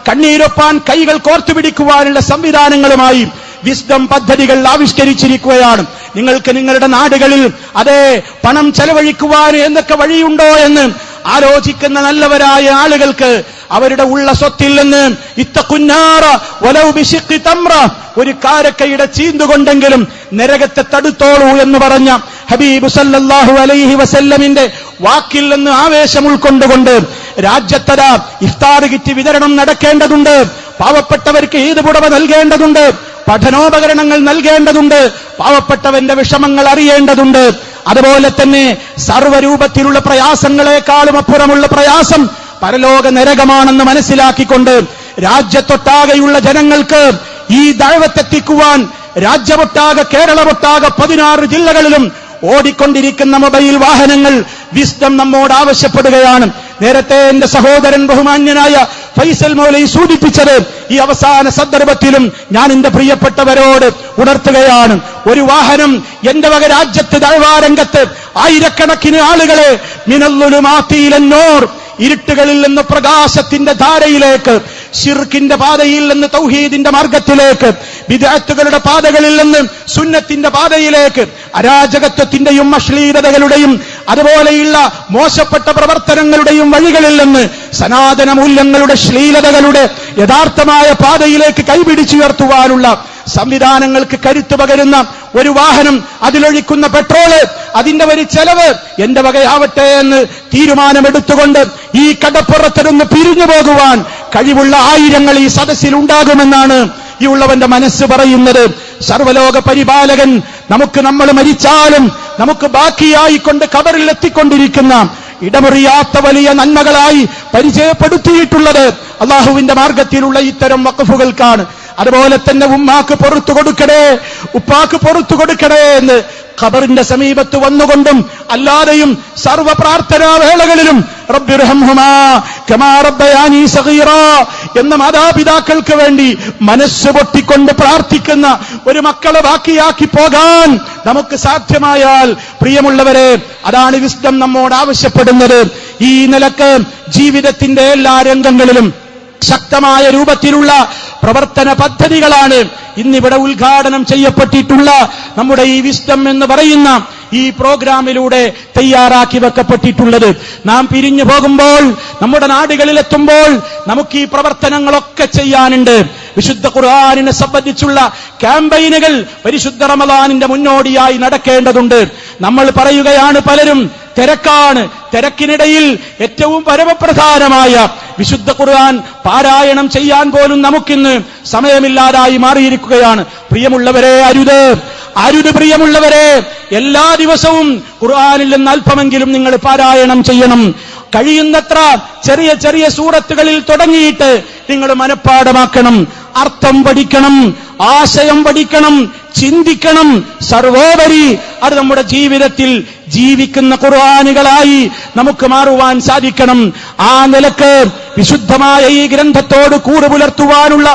കണ്ണീരൊപ്പാൻ കൈകൾ കോർത്തുപിടിക്കുവാനുള്ള സംവിധാനങ്ങളുമായി വിസ്ഡം പദ്ധതികൾ ആവിഷ്കരിച്ചിരിക്കുകയാണ്. നിങ്ങൾക്ക് നിങ്ങളുടെ നാടുകളിൽ അതേ പണം ചെലവഴിക്കുവാൻ എന്തൊക്കെ വഴിയുണ്ടോ എന്ന് ആലോചിക്കുന്ന നല്ലവരായ ആളുകൾക്ക് അവരുടെ ഉള്ള സ്വത്തിൽ നിന്ന് ഇത്തഖുന്നാറ വലൗ ബിശിഖി തംറ, ഒരു കാരക്കയുടെ ചീന്തുകൊണ്ടെങ്കിലും നരകത്തെ തടുത്തോളൂ എന്ന് പറഞ്ഞ ഹബീബ് സല്ലല്ലാഹു അലൈഹി വസല്ലമിന്റെ വാക്കിൽ നിന്ന് ആവേശം ഉൾക്കൊണ്ടുകൊണ്ട് രാജ്യത്തര ഇഫ്താർ കിറ്റ് വിതരണം നടക്കേണ്ടതുണ്ട്, പാവപ്പെട്ടവർക്ക് ഈദ് പുടവ നൽകേണ്ടതുണ്ട്, പഠനോപകരണങ്ങൾ നൽകേണ്ടതുണ്ട്, പാവപ്പെട്ടവന്റെ വിഷമങ്ങൾ അറിയേണ്ടതുണ്ട്. അതുപോലെ തന്നെ സർവ്വരൂപത്തിലുള്ള പ്രയാസങ്ങളെക്കാളും അപ്പുറമുള്ള പ്രയാസം പരലോക നരകമാണെന്ന് മനസ്സിലാക്കിക്കൊണ്ട് രാജ്യത്തൊട്ടാകെയുള്ള ജനങ്ങൾക്ക് ഈ ദഅവത്തെത്തിക്കുവാൻ രാജ്യമൊട്ടാകെ, കേരളമൊട്ടാകെ 16 ജില്ലകളിലും ഓടിക്കൊണ്ടിരിക്കുന്ന മൊബൈൽ വാഹനങ്ങൾ വിസ്ഡം നമ്മോട് ആവശ്യപ്പെടുകയാണ്. നേരത്തെ എന്റെ സഹോദരൻ ബഹുമാന്യനായ ഫൈസൽ മൗലവി സൂചിപ്പിച്ചത് ഈ അവസാന സന്ദർഭത്തിലും ഞാൻ എന്റെ പ്രിയപ്പെട്ടവരോട് ഉണർത്തുകയാണ്. ഒരു വാഹനം എന്റെ വക രാജ്യത്ത് ദഅവാരംഗത്ത് ആയിരക്കണക്കിന് ആളുകളെ മിനല്ലുലുമാത്തി ഇലന്നൂർ, ഇരുട്ടുകളിൽ നിന്ന് പ്രകാശത്തിന്റെ ധാരയിലേക്ക്, ശിർക്കിന്റെ പാതയിൽ നിന്ന് തൗഹീദിന്റെ മാർഗത്തിലേക്ക്, ബിദ്അത്തുകളുടെ പാതകളിൽ നിന്ന് സുന്നത്തിന്റെ പാതയിലേക്ക്, അരാജകത്വത്തിന്റെയും അശ്ലീലതകളുടെയും അതുപോലെയുള്ള മോശപ്പെട്ട പ്രവർത്തനങ്ങളുടെയും വഴികളിൽ നിന്ന് സനാതന മൂല്യങ്ങളുടെ ശ്ലീലതകളുടെ യഥാർത്ഥമായ പാതയിലേക്ക് കൈപിടിച്ചുയർത്തുവാനുള്ള സംവിധാനങ്ങൾക്ക് കരുത്തു പകരുന്ന ഒരു വാഹനം, അതിലൊഴിക്കുന്ന പെട്രോള്, അതിന്റെ ഒരു ചെലവ് എന്റെ വകയാവട്ടെ എന്ന് തീരുമാനമെടുത്തുകൊണ്ട് ഈ കടപ്പുറത്തിരുന്ന് പിരിഞ്ഞു പോകുവാൻ കഴിവുള്ള ആയിരങ്ങൾ ഈ സദസ്സിൽ ഉണ്ടാകുമെന്നാണ് ഈ ഉള്ളവന്റെ മനസ്സ് പറയുന്നത്. സർവലോക പരിപാലകൻ നമുക്ക് നമ്മൾ മരിച്ചാലും നമുക്ക് ബാക്കിയായിക്കൊണ്ട് ഖബറിൽ എത്തിക്കൊണ്ടിരിക്കുന്ന ഇടമുറിയാത്ത വലിയ നന്മകളായി പരിചയപ്പെടുത്തിയിട്ടുള്ളത് അള്ളാഹുവിന്റെ മാർഗത്തിലുള്ള ഇത്തരം വഖഫുകൾക്കാണ്. അതുപോലെ തന്നെ ഉമ്മാക്ക് പുറത്തു കൊടുക്കണേ, ഉപ്പാക്ക് പുറത്തു കൊടുക്കണേ എന്ന് ഖബറിന്റെ സമീപത്ത് വന്നുകൊണ്ടും അല്ലാതെയും സർവ്വ പ്രാർത്ഥനാ വേളകളിലും റബ്ബിർഹംഹുമാ കമാ റബ്ബയാനി സഗീറാ എന്ന മാതാപിതാക്കൾക്ക് വേണ്ടി മനസ്സ് പൊട്ടിക്കൊണ്ട് പ്രാർത്ഥിക്കുന്ന ഒരു മക്കളെ ബാക്കിയാക്കി പോകാൻ നമുക്ക് സാധ്യമായാൽ, പ്രിയമുള്ളവരെ, അതാണ് വിസ്ഡം നമ്മോട് ആവശ്യപ്പെടുന്നത്. ഈ നിലക്ക് ജീവിതത്തിന്റെ എല്ലാ രംഗങ്ങളിലും ശക്തമായ രൂപത്തിലുള്ള പ്രവർത്തന പദ്ധതികളാണ് ഇന്നിവിടെ ഉദ്ഘാടനം ചെയ്യപ്പെട്ടിട്ടുള്ള നമ്മുടെ ഈ വിസ്ഡം എന്ന് പറയുന്ന ഈ പ്രോഗ്രാമിലൂടെ തയ്യാറാക്കി വെക്കപ്പെട്ടിട്ടുള്ളത്. നാം പിരിഞ്ഞു പോകുമ്പോൾ, നമ്മുടെ നാടുകളിലെത്തുമ്പോൾ നമുക്ക് ഈ പ്രവർത്തനങ്ങളൊക്കെ ചെയ്യാനുണ്ട്. വിശുദ്ധ ഖുർആനിനെ സംബന്ധിച്ചുള്ള ക്യാമ്പയിനുകൾ പരിശുദ്ധ റമളാനിന്റെ മുന്നോടിയായി നടക്കേണ്ടതുണ്ട്. നമ്മൾ പറയുകയാണ് പലരും തിരക്കാണ്, തിരക്കിനിടയിൽ ഏറ്റവും പരമപ്രധാനമായ വിശുദ്ധ ഖുർആൻ പാരായണം ചെയ്യാൻ പോലും നമുക്കിന്ന് സമയമില്ലാതായി മാറിയിരിക്കുകയാണ്. പ്രിയമുള്ളവരെ, അരുത് പ്രിയമുള്ളവരെ, എല്ലാ ദിവസവും ഖുർആനിൽ നിന്ന് അല്പമെങ്കിലും നിങ്ങൾ പാരായണം ചെയ്യണം. കഴിയുന്നത്ര ചെറിയ ചെറിയ സൂറത്തുകളിൽ തുടങ്ങിയിട്ട് നിങ്ങൾ മനഃപ്പാഠമാക്കണം, അർത്ഥം പഠിക്കണം, ആശയം പഠിക്കണം, ചിന്തിക്കണം. സർവോപരി അത് നമ്മുടെ ജീവിതത്തിൽ ജീവിക്കുന്ന ഖുർആനുകളായി നമുക്ക് മാറുവാൻ സാധിക്കണം. ആ നിലക്ക് വിശുദ്ധമായ ഈ ഗ്രന്ഥത്തോട് കൂറ് പുലർത്തുവാനുള്ള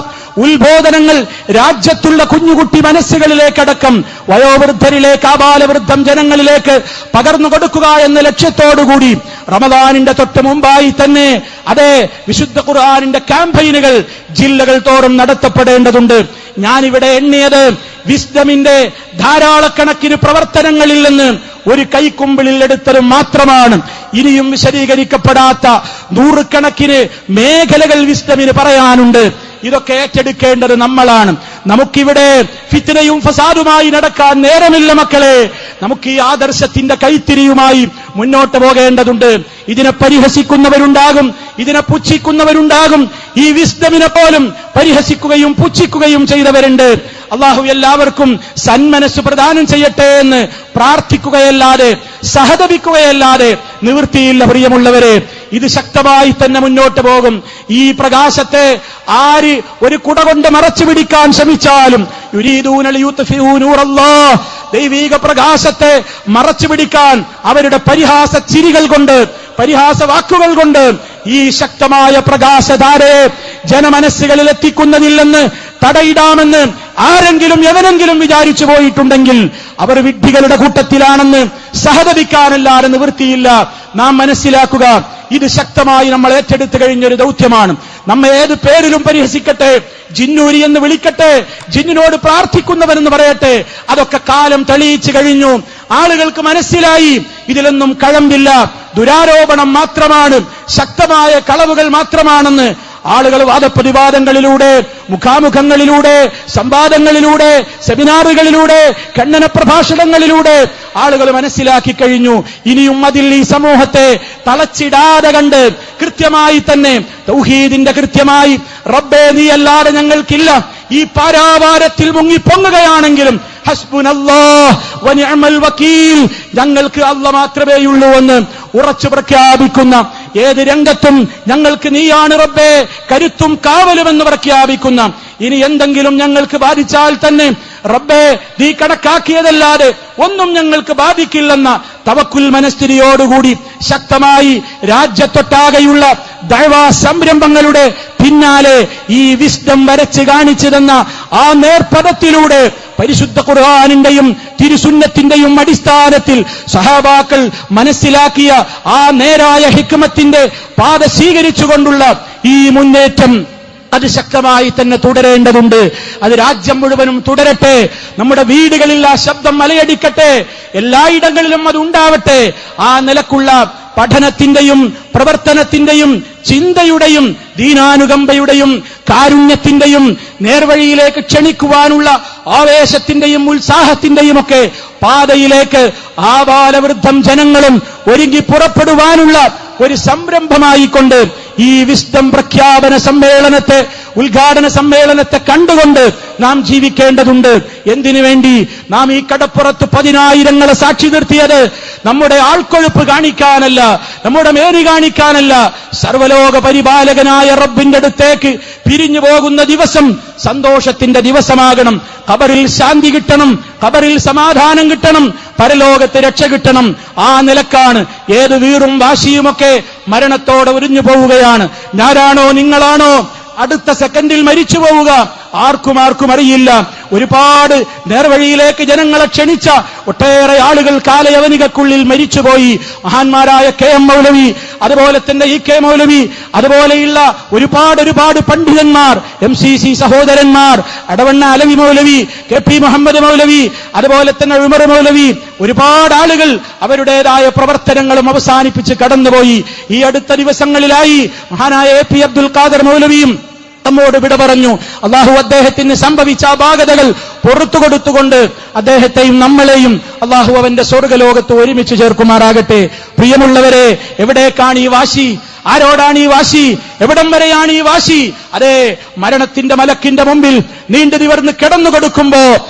ഉത്ബോധനങ്ങൾ രാജ്യത്തുള്ള കുഞ്ഞുകുട്ടി മനസ്സുകളിലേക്കടക്കം വയോവൃദ്ധരിലേക്ക്, ആബാലവൃദ്ധം ജനങ്ങളിലേക്ക് പകർന്നു കൊടുക്കുക എന്ന ലക്ഷ്യത്തോടുകൂടി റമദാനിന്റെ തൊട്ട് മുമ്പായി തന്നെ വിശുദ്ധ ഖുർആനിന്റെ ക്യാമ്പയിനുകൾ ജില്ലകൾ തോറും നടത്തപ്പെടേണ്ടതുണ്ട്. ഞാനിവിടെ എണ്ണിയത് വിസ്ഡമിന്റെ ധാരാളക്കണക്കിന് പ്രവർത്തനങ്ങളിൽ നിന്ന് ഒരു കൈക്കുമ്പിളിൽ എടുത്തത് മാത്രമാണ്. ഇനിയും വിശദീകരിക്കപ്പെടാത്ത നൂറുകണക്കിന് മേഖലകൾ വിസ്ഡമിന് പറയാനുണ്ട്. ഇതൊക്കെ ഏറ്റെടുക്കേണ്ടത് നമ്മളാണ്. നമുക്കിവിടെ ഫിത്നയും ഫസാദുമായി നടക്കാൻ നേരമില്ല മക്കളെ. നമുക്ക് ഈ ആദർശത്തിന്റെ കൈത്തിരിയുമായി മുന്നോട്ട് പോകേണ്ടതുണ്ട്. ഇതിനെ പരിഹസിക്കുന്നവരുണ്ടാകും, ഇതിനെ പുച്ഛിക്കുന്നവരുണ്ടാകും. ഈ വിസ്ഡമിനെ പോലും പരിഹസിക്കുകയും പുച്ഛിക്കുകയും ചെയ്തവരുണ്ട്. അള്ളാഹു എല്ലാവർക്കും സന്മനസ് പ്രദാനം ചെയ്യട്ടെ എന്ന് പ്രാർത്ഥിക്കുകയല്ലാതെ സഹതപിക്കുകയല്ലാതെ നിവൃത്തിയില്ല. പ്രിയമുള്ളവരെ, ഇത് ശക്തമായി തന്നെ മുന്നോട്ട് പോകും. ഈ പ്രകാശത്തെ ആര് ഒരു കുട കൊണ്ട് മറച്ചു പിടിക്കാൻ ശ്രമിച്ചാലും യുരീദൂന ലിയുത്ഫിഊ നൂറല്ലാഹ്, ദൈവിക പ്രകാശത്തെ മറച്ചു പിടിക്കാൻ അവരുടെ പരിഹാസ ചിരികൾ കൊണ്ട്, പരിഹാസ വാക്കുകൾ കൊണ്ട് ഈ ശക്തമായ പ്രകാശധാരയെ ജനമനസ്സുകളിൽ എത്തിക്കുന്നതില്ലെന്ന് തടയിടാമെന്ന് ആരെങ്കിലും എവനെങ്കിലും വിചാരിച്ചു പോയിട്ടുണ്ടെങ്കിൽ അവർ വിഡ്ഢികളുടെ കൂട്ടത്തിലാണെന്ന് സഹതപിക്കാനല്ലാതെ നിവൃത്തിയില്ല. നാം മനസ്സിലാക്കുക, ഇത് ശക്തമായി നമ്മൾ ഏറ്റെടുത്തു കഴിഞ്ഞൊരു ദൗത്യമാണ്. നമ്മെ ഏത് പേരിലും പരിഹസിക്കട്ടെ, ജിന്നൂരി എന്ന് വിളിക്കട്ടെ, ജിന്നിനോട് പ്രാർത്ഥിക്കുന്നവനെന്ന് പറയട്ടെ, അതൊക്കെ കാലം തെളിയിച്ചു കഴിഞ്ഞു. ആളുകൾക്ക് മനസ്സിലായി ഇതിലൊന്നും കഴമ്പില്ല, ദുരാരോപണം മാത്രമാണ്, ശക്തമായ കളവുകൾ മാത്രമാണെന്ന്. ആളുകൾ വാദപ്രതിവാദങ്ങളിലൂടെ, മുഖാമുഖങ്ങളിലൂടെ, സംവാദങ്ങളിലൂടെ, സെമിനാറുകളിലൂടെ, ഖണ്ഡന പ്രഭാഷണങ്ങളിലൂടെ ആളുകൾ മനസ്സിലാക്കി കഴിഞ്ഞു. ഇനിയും അതിൽ ഈ സമൂഹത്തെ തളച്ചിടാതെ കണ്ട് കൃത്യമായി തന്നെ തൗഹീദിന്റെ കൃത്യമായി റബ്ബേ നീ അല്ലാതെ ഞങ്ങൾക്കില്ല, ഈ പാരാവാരത്തിൽ മുങ്ങിപ്പൊങ്ങുകയാണെങ്കിലും ഹസ്ബുനല്ലാഹ് വനിഅമൽ വകീൽ, ഞങ്ങൾക്ക് അല്ലാഹ് മാത്രമേയുള്ളൂ എന്ന് ഉറച്ചു പ്രഖ്യാപിക്കുന്ന, ഏത് രംഗത്തും ഞങ്ങൾക്ക് നീയാണ് റബ്ബേ കരുത്തും കാവലുമെന്ന് പ്രഖ്യാപിക്കുന്ന, ഇനി എന്തെങ്കിലും ഞങ്ങൾക്ക് ബാധിച്ചാൽ തന്നെ റബ്ബേ നീ കണക്കാക്കിയതല്ലാതെ ഒന്നും ഞങ്ങൾക്ക് ബാധിക്കില്ലെന്ന തവക്കുൽ മനസ്ഥിതിയോടുകൂടി ശക്തമായി രാജ്യത്തൊട്ടാകെയുള്ള ദഅവാ സംരംഭങ്ങളുടെ പിന്നാലെ ഈ വിസ്ഡം വരച്ച് കാണിച്ചു തന്ന ആ നേർപഥത്തിലൂടെ പരിശുദ്ധ ഖുർആനിന്റെയും തിരുസുന്നത്തിന്റെയും അടിസ്ഥാനത്തിൽ സഹാബാക്കൾ മനസ്സിലാക്കിയ ആ നേരായ ഹിക്മത്തിന്റെ പാത സ്വീകരിച്ചുകൊണ്ടുള്ള ഈ മുന്നേറ്റം അത് ശക്തമായി തന്നെ തുടരേണ്ടതുണ്ട്. അത് രാജ്യം മുഴുവനും തുടരട്ടെ. നമ്മുടെ വീടുകളിൽ ആ ശബ്ദം മലയടിക്കട്ടെ. എല്ലായിടങ്ങളിലും അത് ഉണ്ടാവട്ടെ. ആ നിലക്കുള്ള പഠനത്തിന്റെയും പ്രവർത്തനത്തിന്റെയും ചിന്തയുടെയും ദീനാനുകമ്പയുടെയും കാരുണ്യത്തിന്റെയും നേർവഴിയിലേക്ക് ക്ഷണിക്കുവാനുള്ള ആവേശത്തിന്റെയും ഉത്സാഹത്തിന്റെയും ഒക്കെ പാതയിലേക്ക് ആബാലവൃദ്ധം ജനങ്ങളും ഒരുങ്ങി പുറപ്പെടുവാനുള്ള ഒരു സംരംഭമായിക്കൊണ്ട് ഈ വിസ്ഡം പ്രഖ്യാപന സമ്മേളനത്തെ ഉദ്ഘാടന സമ്മേളനത്തെ കണ്ടുകൊണ്ട് നാം ജീവിക്കേണ്ടതുണ്ട്. എന്തിനു വേണ്ടി? നാം ഈ കടപ്പുറത്ത് 10,000 സാക്ഷി നിർത്തിയത് നമ്മുടെ ആൾക്കൊഴുപ്പ് കാണിക്കാനല്ല, നമ്മുടെ മേനി കാണിക്കാനല്ല. സർവലോക പരിപാലകനായ റബ്ബിന്റെ അടുത്തേക്ക് പിരിഞ്ഞു പോകുന്ന ദിവസം സന്തോഷത്തിന്റെ ദിവസമാകണം. ഖബറിൽ ശാന്തി കിട്ടണം, ഖബറിൽ സമാധാനം കിട്ടണം, പരലോകത്ത് രക്ഷ കിട്ടണം. ആ നിലക്കാണ് ഏത് വീറും വാശിയുമൊക്കെ മരണത്തോടെ ഒരിഞ്ഞു പോവുകയാണ്. ഞാനാണോ നിങ്ങളാണോ അടുത്ത സെക്കൻഡിൽ മരിച്ചു പോവുക? ആർക്കും അറിയില്ല. ഒരുപാട് നേർവഴിയിലേക്ക് ജനങ്ങളെ ക്ഷണിച്ച ഒട്ടേറെ ആളുകൾ കാലയവനികൾക്കുള്ളിൽ മരിച്ചുപോയി. മഹാന്മാരായ KM മൗലവി, അതുപോലെ തന്നെ EK മൗലവി, അതുപോലെയുള്ള ഒരുപാട് പണ്ഡിതന്മാർ, MCC സഹോദരന്മാർ, അടവണ്ണ അലവി മൗലവി, KP മുഹമ്മദ് മൗലവി, അതുപോലെ തന്നെ ഉമർ മൗലവി, ഒരുപാട് ആളുകൾ അവരുടേതായ പ്രവർത്തനങ്ങളും അവസാനിപ്പിച്ച് കടന്നുപോയി. ഈ അടുത്ത ദിവസങ്ങളിലായി മഹാനായ AP അബ്ദുൽ ഖാദർ മൗലവിയും നമ്മോട് വിട പറഞ്ഞു. അള്ളാഹു അദ്ദേഹത്തിന് സംഭവിച്ച അപാകതകൾ പുറത്തു കൊടുത്തുകൊണ്ട് അദ്ദേഹത്തെയും നമ്മളെയും അള്ളാഹു അവന്റെ സ്വർഗ്ഗലോകത്ത് ഒരുമിച്ച് ചേർക്കുമാറാകട്ടെ. പ്രിയമുള്ളവരെ, എവിടേക്കാണ് ഈ വാശി? ആരോടാണ് ഈ വാശി? എവിടം വരെയാണ് ഈ വാശി? അതെ, മരണത്തിന്റെ മലക്കിന്റെ മുമ്പിൽ നീണ്ടു നിവർന്ന് കിടന്നു കൊടുക്കുമ്പോ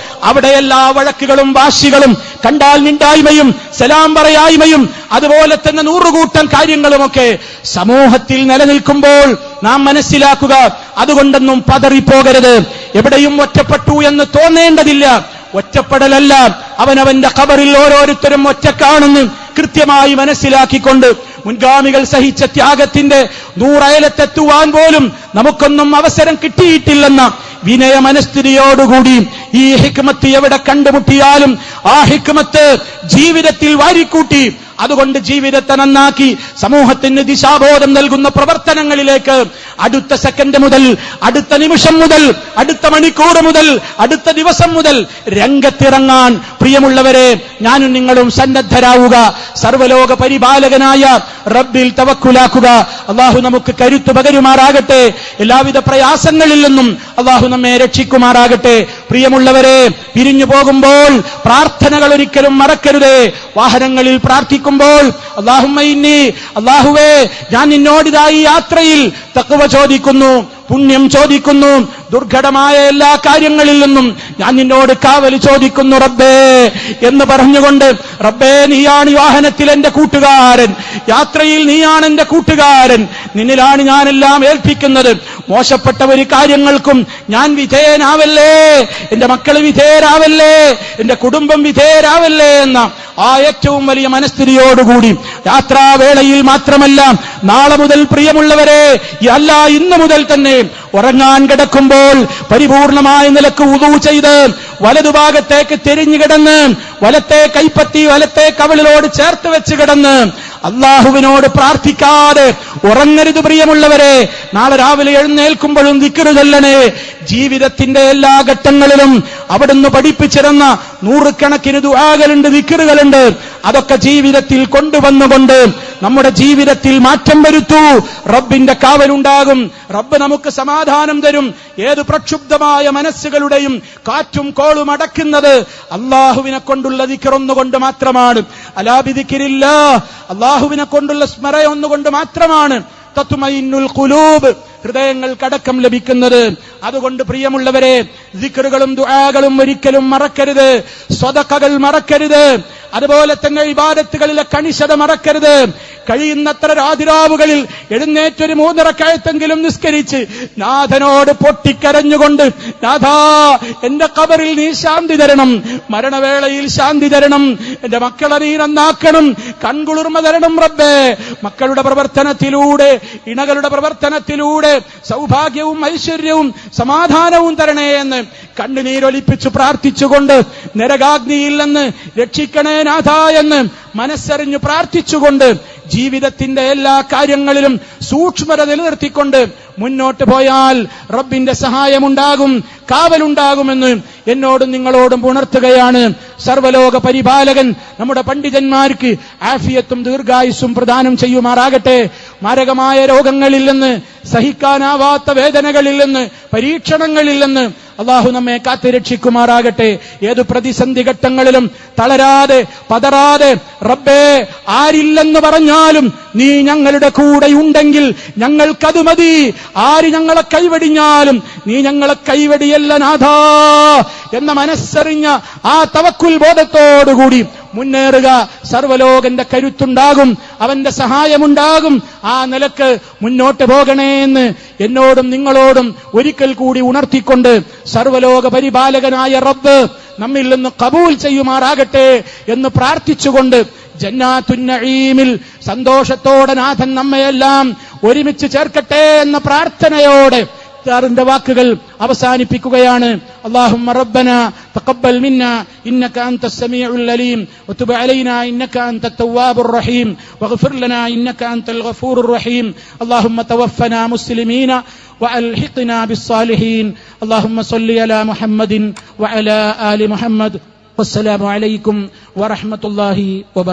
അവിടെ എല്ലാ വഴക്കുകളും വാശികളും, കണ്ടാൽ മിണ്ടായ്മയും സലാം പറയായ്മയും അതുപോലെ തന്നെ 100 കൂട്ടം കാര്യങ്ങളുമൊക്കെ സമൂഹത്തിൽ നിലനിൽക്കുമ്പോൾ നാം മനസ്സിലാക്കുക, അതുകൊണ്ടൊന്നും പതറിപ്പോകരുത്. എവിടെയും ഒറ്റപ്പെട്ടു എന്ന് തോന്നേണ്ടതില്ല. ഒറ്റപ്പെടലല്ല, അവനവന്റെ ഖബറിൽ ഓരോരുത്തരും ഒറ്റക്കാണെന്ന് കൃത്യമായി മനസ്സിലാക്കിക്കൊണ്ട് മുൻഗാമികൾ സഹിച്ച ത്യാഗത്തിന്റെ 100 അയലത്തെത്തുവാൻ പോലും നമുക്കൊന്നും അവസരം കിട്ടിയിട്ടില്ലെന്ന വിനയ മനസ്ഥിതിയോടുകൂടി ഈ ഹിക്മത്ത് എവിടെ കണ്ടുമുട്ടിയാലും ആ ഹിക്മത്ത് ജീവിതത്തിൽ വാരിക്കൂട്ടി അതുകൊണ്ട് ജീവിതത്തെ നന്നാക്കി സമൂഹത്തിന് ദിശാബോധം നൽകുന്ന പ്രവർത്തനങ്ങളിലേക്ക് അടുത്ത സെക്കൻഡ് മുതൽ, അടുത്ത നിമിഷം മുതൽ, അടുത്ത മണിക്കൂർ മുതൽ, അടുത്ത ദിവസം മുതൽ രംഗത്തിറങ്ങാൻ പ്രിയമുള്ളവരെ ഞാനും നിങ്ങളും സന്നദ്ധരാവുക. സർവലോക പരിപാലകനായ റബ്ബിൽ തവക്കുലാക്കുക. അള്ളാഹു നമുക്ക് കരുത്തു പകരുമാറാകട്ടെ. എല്ലാവിധ പ്രയാസങ്ങളിൽ നിന്നും അള്ളാഹു നമ്മെ രക്ഷിക്കുമാറാകട്ടെ. പ്രിയമുള്ളവരെ, പിരിഞ്ഞു പോകുമ്പോൾ പ്രാർത്ഥനകൾ ഒരിക്കലും മറക്കരുതേ. വാഹനങ്ങളിൽ പ്രാർത്ഥിക്കുമ്പോൾ അല്ലാഹുവേ, ഞാൻ നിന്നോടിതായി യാത്രയിൽ തഖ്വ ചോദിക്കുന്നു, പുണ്യം ചോദിക്കുന്നു, ദുർഘടമായ എല്ലാ കാര്യങ്ങളിൽ നിന്നും ഞാൻ നിന്നോട് കാവൽ ചോദിക്കുന്നു റബ്ബേ എന്ന് പറഞ്ഞുകൊണ്ട്, റബ്ബേ നീയാണ് ഈ വാഹനത്തിൽ എന്റെ കൂട്ടുകാരൻ, യാത്രയിൽ നീയാണ് എന്റെ കൂട്ടുകാരൻ, നിന്നിലാണ് ഞാനെല്ലാം ഏൽപ്പിക്കുന്നത്, മോശപ്പെട്ട ഒരു കാര്യങ്ങൾക്കും ഞാൻ വിധേയനാവല്ലേ, എന്റെ മക്കൾ വിധേയരാവല്ലേ, എന്റെ കുടുംബം വിധേയരാവല്ലേ എന്ന ആ ഏറ്റവും വലിയ മനസ്ഥിതിയോടുകൂടി യാത്രാവേളയിൽ മാത്രമല്ല, നാളെ മുതൽ പ്രിയമുള്ളവരെ, അല്ല ഇന്ന് മുതൽ തന്നെ ഉറങ്ങാൻ കിടക്കുമ്പോൾ പരിപൂർണമായ നിലക്ക് വുളൂ ചെയ്ത് വലതുഭാഗത്തേക്ക് തിരിഞ്ഞു കിടന്ന് വലത്തെ കൈപ്പത്തി വലത്തെ കവിളിലോട് ചേർത്ത് വെച്ച് കിടന്ന് അള്ളാഹുവിനോട് പ്രാർത്ഥിക്കാതെ ഉറങ്ങരുത് പ്രിയമുള്ളവരെ. നാളെ രാവിലെ എഴുന്നേൽക്കുമ്പോഴും ദിക്ർ ചൊല്ലണേ. ജീവിതത്തിന്റെ എല്ലാ ഘട്ടങ്ങളിലും അവിടുന്ന് പഠിപ്പിച്ചിരുന്ന 100 കണക്കിന് ദുആകളുണ്ട്, ദിക്റുകളുണ്ട്. അതൊക്കെ ജീവിതത്തിൽ കൊണ്ടുവന്നുകൊണ്ട് നമ്മുടെ ജീവിതത്തിൽ മാറ്റം വരുത്തൂ. റബ്ബിന്റെ കാവലുണ്ടാകും. റബ്ബ് നമുക്ക് സമാധാനം തരും. ഏത് പ്രക്ഷുബ്ധമായ മനസ്സുകളുടെയും കാറ്റും കോളും അടക്കുന്നത് അള്ളാഹുവിനെ കൊണ്ടുള്ള ദിക്റൊന്നുകൊണ്ട് മാത്രമാണ്. അലാ ബിദിക്രില്ലാഹ്, അള്ളാഹുവിനെ കൊണ്ടുള്ള സ്മരണ ഒന്നുകൊണ്ട് മാത്രമാണ് തത്മഇന്നുൽ ഖുലൂബ്, ഹൃദയങ്ങൾക്കടക്കം ലഭിക്കുന്നത്. അതുകൊണ്ട് പ്രിയമുള്ളവരെ, ദിക്റുകളും ദുആകളും ഒരിക്കലും മറക്കരുത്. സ്വദഖകൾ മറക്കരുത്. അതുപോലെ തന്നെ ഇബാദത്തുകളിലെ കണിശത മറക്കരുത്. കഴിയുന്നത്ര രാതിരാവുകളിൽ എഴുന്നേറ്റൊരു 3 റക്അത്തെങ്കിലും നിസ്കരിച്ച് നാഥനോട് പൊട്ടിക്കരഞ്ഞുകൊണ്ട്, നാഥാ എന്റെ ഖബറിൽ നീ ശാന്തി തരണം, മരണവേളയിൽ ശാന്തി തരണം, എന്റെ മക്കളെ നീ നന്നാക്കണം, കൺകുളിർമ തരണം റബ്ബേ. മക്കളുടെ പ്രവർത്തനത്തിലൂടെ, ഇണകളുടെ പ്രവർത്തനത്തിലൂടെ സൗഭാഗ്യവും ഐശ്വര്യവും സമാധാനവും തരണേ എന്ന് കണ്ണുനീരൊലിപ്പിച്ചു പ്രാർത്ഥിച്ചുകൊണ്ട്, നരകാഗ്നിയിൽ നിന്ന് രക്ഷിക്കണേ നാഥ എന്ന് മനസ്സറിഞ്ഞു പ്രാർത്ഥിച്ചുകൊണ്ട്, ജീവിതത്തിന്റെ എല്ലാ കാര്യങ്ങളിലും സൂക്ഷ്മത നിലനിർത്തിക്കൊണ്ട് മുന്നോട്ട് പോയാൽ റബ്ബിന്റെ സഹായമുണ്ടാകും, കാവലുണ്ടാകുമെന്ന് എന്നോടും നിങ്ങളോടും ഉണർത്തുകയാണ്. സർവലോക പരിപാലകൻ നമ്മുടെ പണ്ഡിതന്മാർക്ക് ആഫിയത്തും ദീർഘായുസ്സും പ്രദാനം ചെയ്യുമാറാകട്ടെ. മാരകമായ രോഗങ്ങളിൽ നിന്ന്, സഹിക്കാനാവാത്ത വേദനകളിൽ നിന്ന്, പരീക്ഷണങ്ങളിൽ നിന്ന് അള്ളാഹു നമ്മെ കാത്തുരക്ഷിക്കുമാറാകട്ടെ. ഏതു പ്രതിസന്ധി ഘട്ടങ്ങളിലും തളരാതെ പതറാതെ, റബ്ബേ ആരില്ലെന്ന് പറഞ്ഞാലും നീ ഞങ്ങളുടെ കൂടെ ഉണ്ടെങ്കിൽ ഞങ്ങൾക്കത് മതി. ആര് ഞങ്ങളെ കൈവടിഞ്ഞാലും നീ ഞങ്ങളെ കൈവടിയല്ല നാഥാ എന്ന മനസ്സറിഞ്ഞ ആ തവക്കുൽ ബോധത്തോടുകൂടി മുന്നേറുക. സർവ്വലോകന്റെ കരുത്തുണ്ടാകും, അവന്റെ സഹായമുണ്ടാകും. ആ നിലക്ക് മുന്നോട്ട് പോകണേ എന്ന് എന്നോടും നിങ്ങളോടും ഒരിക്കൽ കൂടി ഉണർത്തിക്കൊണ്ട് സർവ്വലോക പരിപാലകനായ റബ്ബ് നമ്മിൽ നിന്ന് കബൂൽ ചെയ്യുമാറാകട്ടെ എന്ന് പ്രാർത്ഥിച്ചുകൊണ്ട് ജന്നാത്തുൻ നഈമിൽ സന്തോഷത്തോടെ നാഥൻ നമ്മയെല്ലാം ഒരുമിച്ച് ചേർക്കട്ടെ എന്ന പ്രാർത്ഥനയോടെ ന്റെ വാക്കുകൾ അവസാനിപ്പിക്കുകയാണ്. അല്ലാഹുമ്മ റബ്ബന തഖബ്ബൽ മിന്നാ ഇന്നക അൻതസ് സമീഉൽ അലീം വതുബ് അലൈനാ ഇന്നക അൻതത് തവ്വാബുർ റഹീം വഗ്ഫിർ ലനാ ഇന്നക അൻതൽ ഗഫൂറുർ റഹീം. അല്ലാഹുമ്മ തവഫനാ മുസ്ലിമീന വഅൽഹിഖ്നാ ബിസ്സാലിഹീൻ. അല്ലാഹുമ്മ സ്വല്ലി അലാ മുഹമ്മദിൻ വഅലാ ആലി മുഹമ്മദ്. വസ്സലാമു അലൈക്കും വറഹ്മത്തുള്ളാഹി വബറകാതുഹു.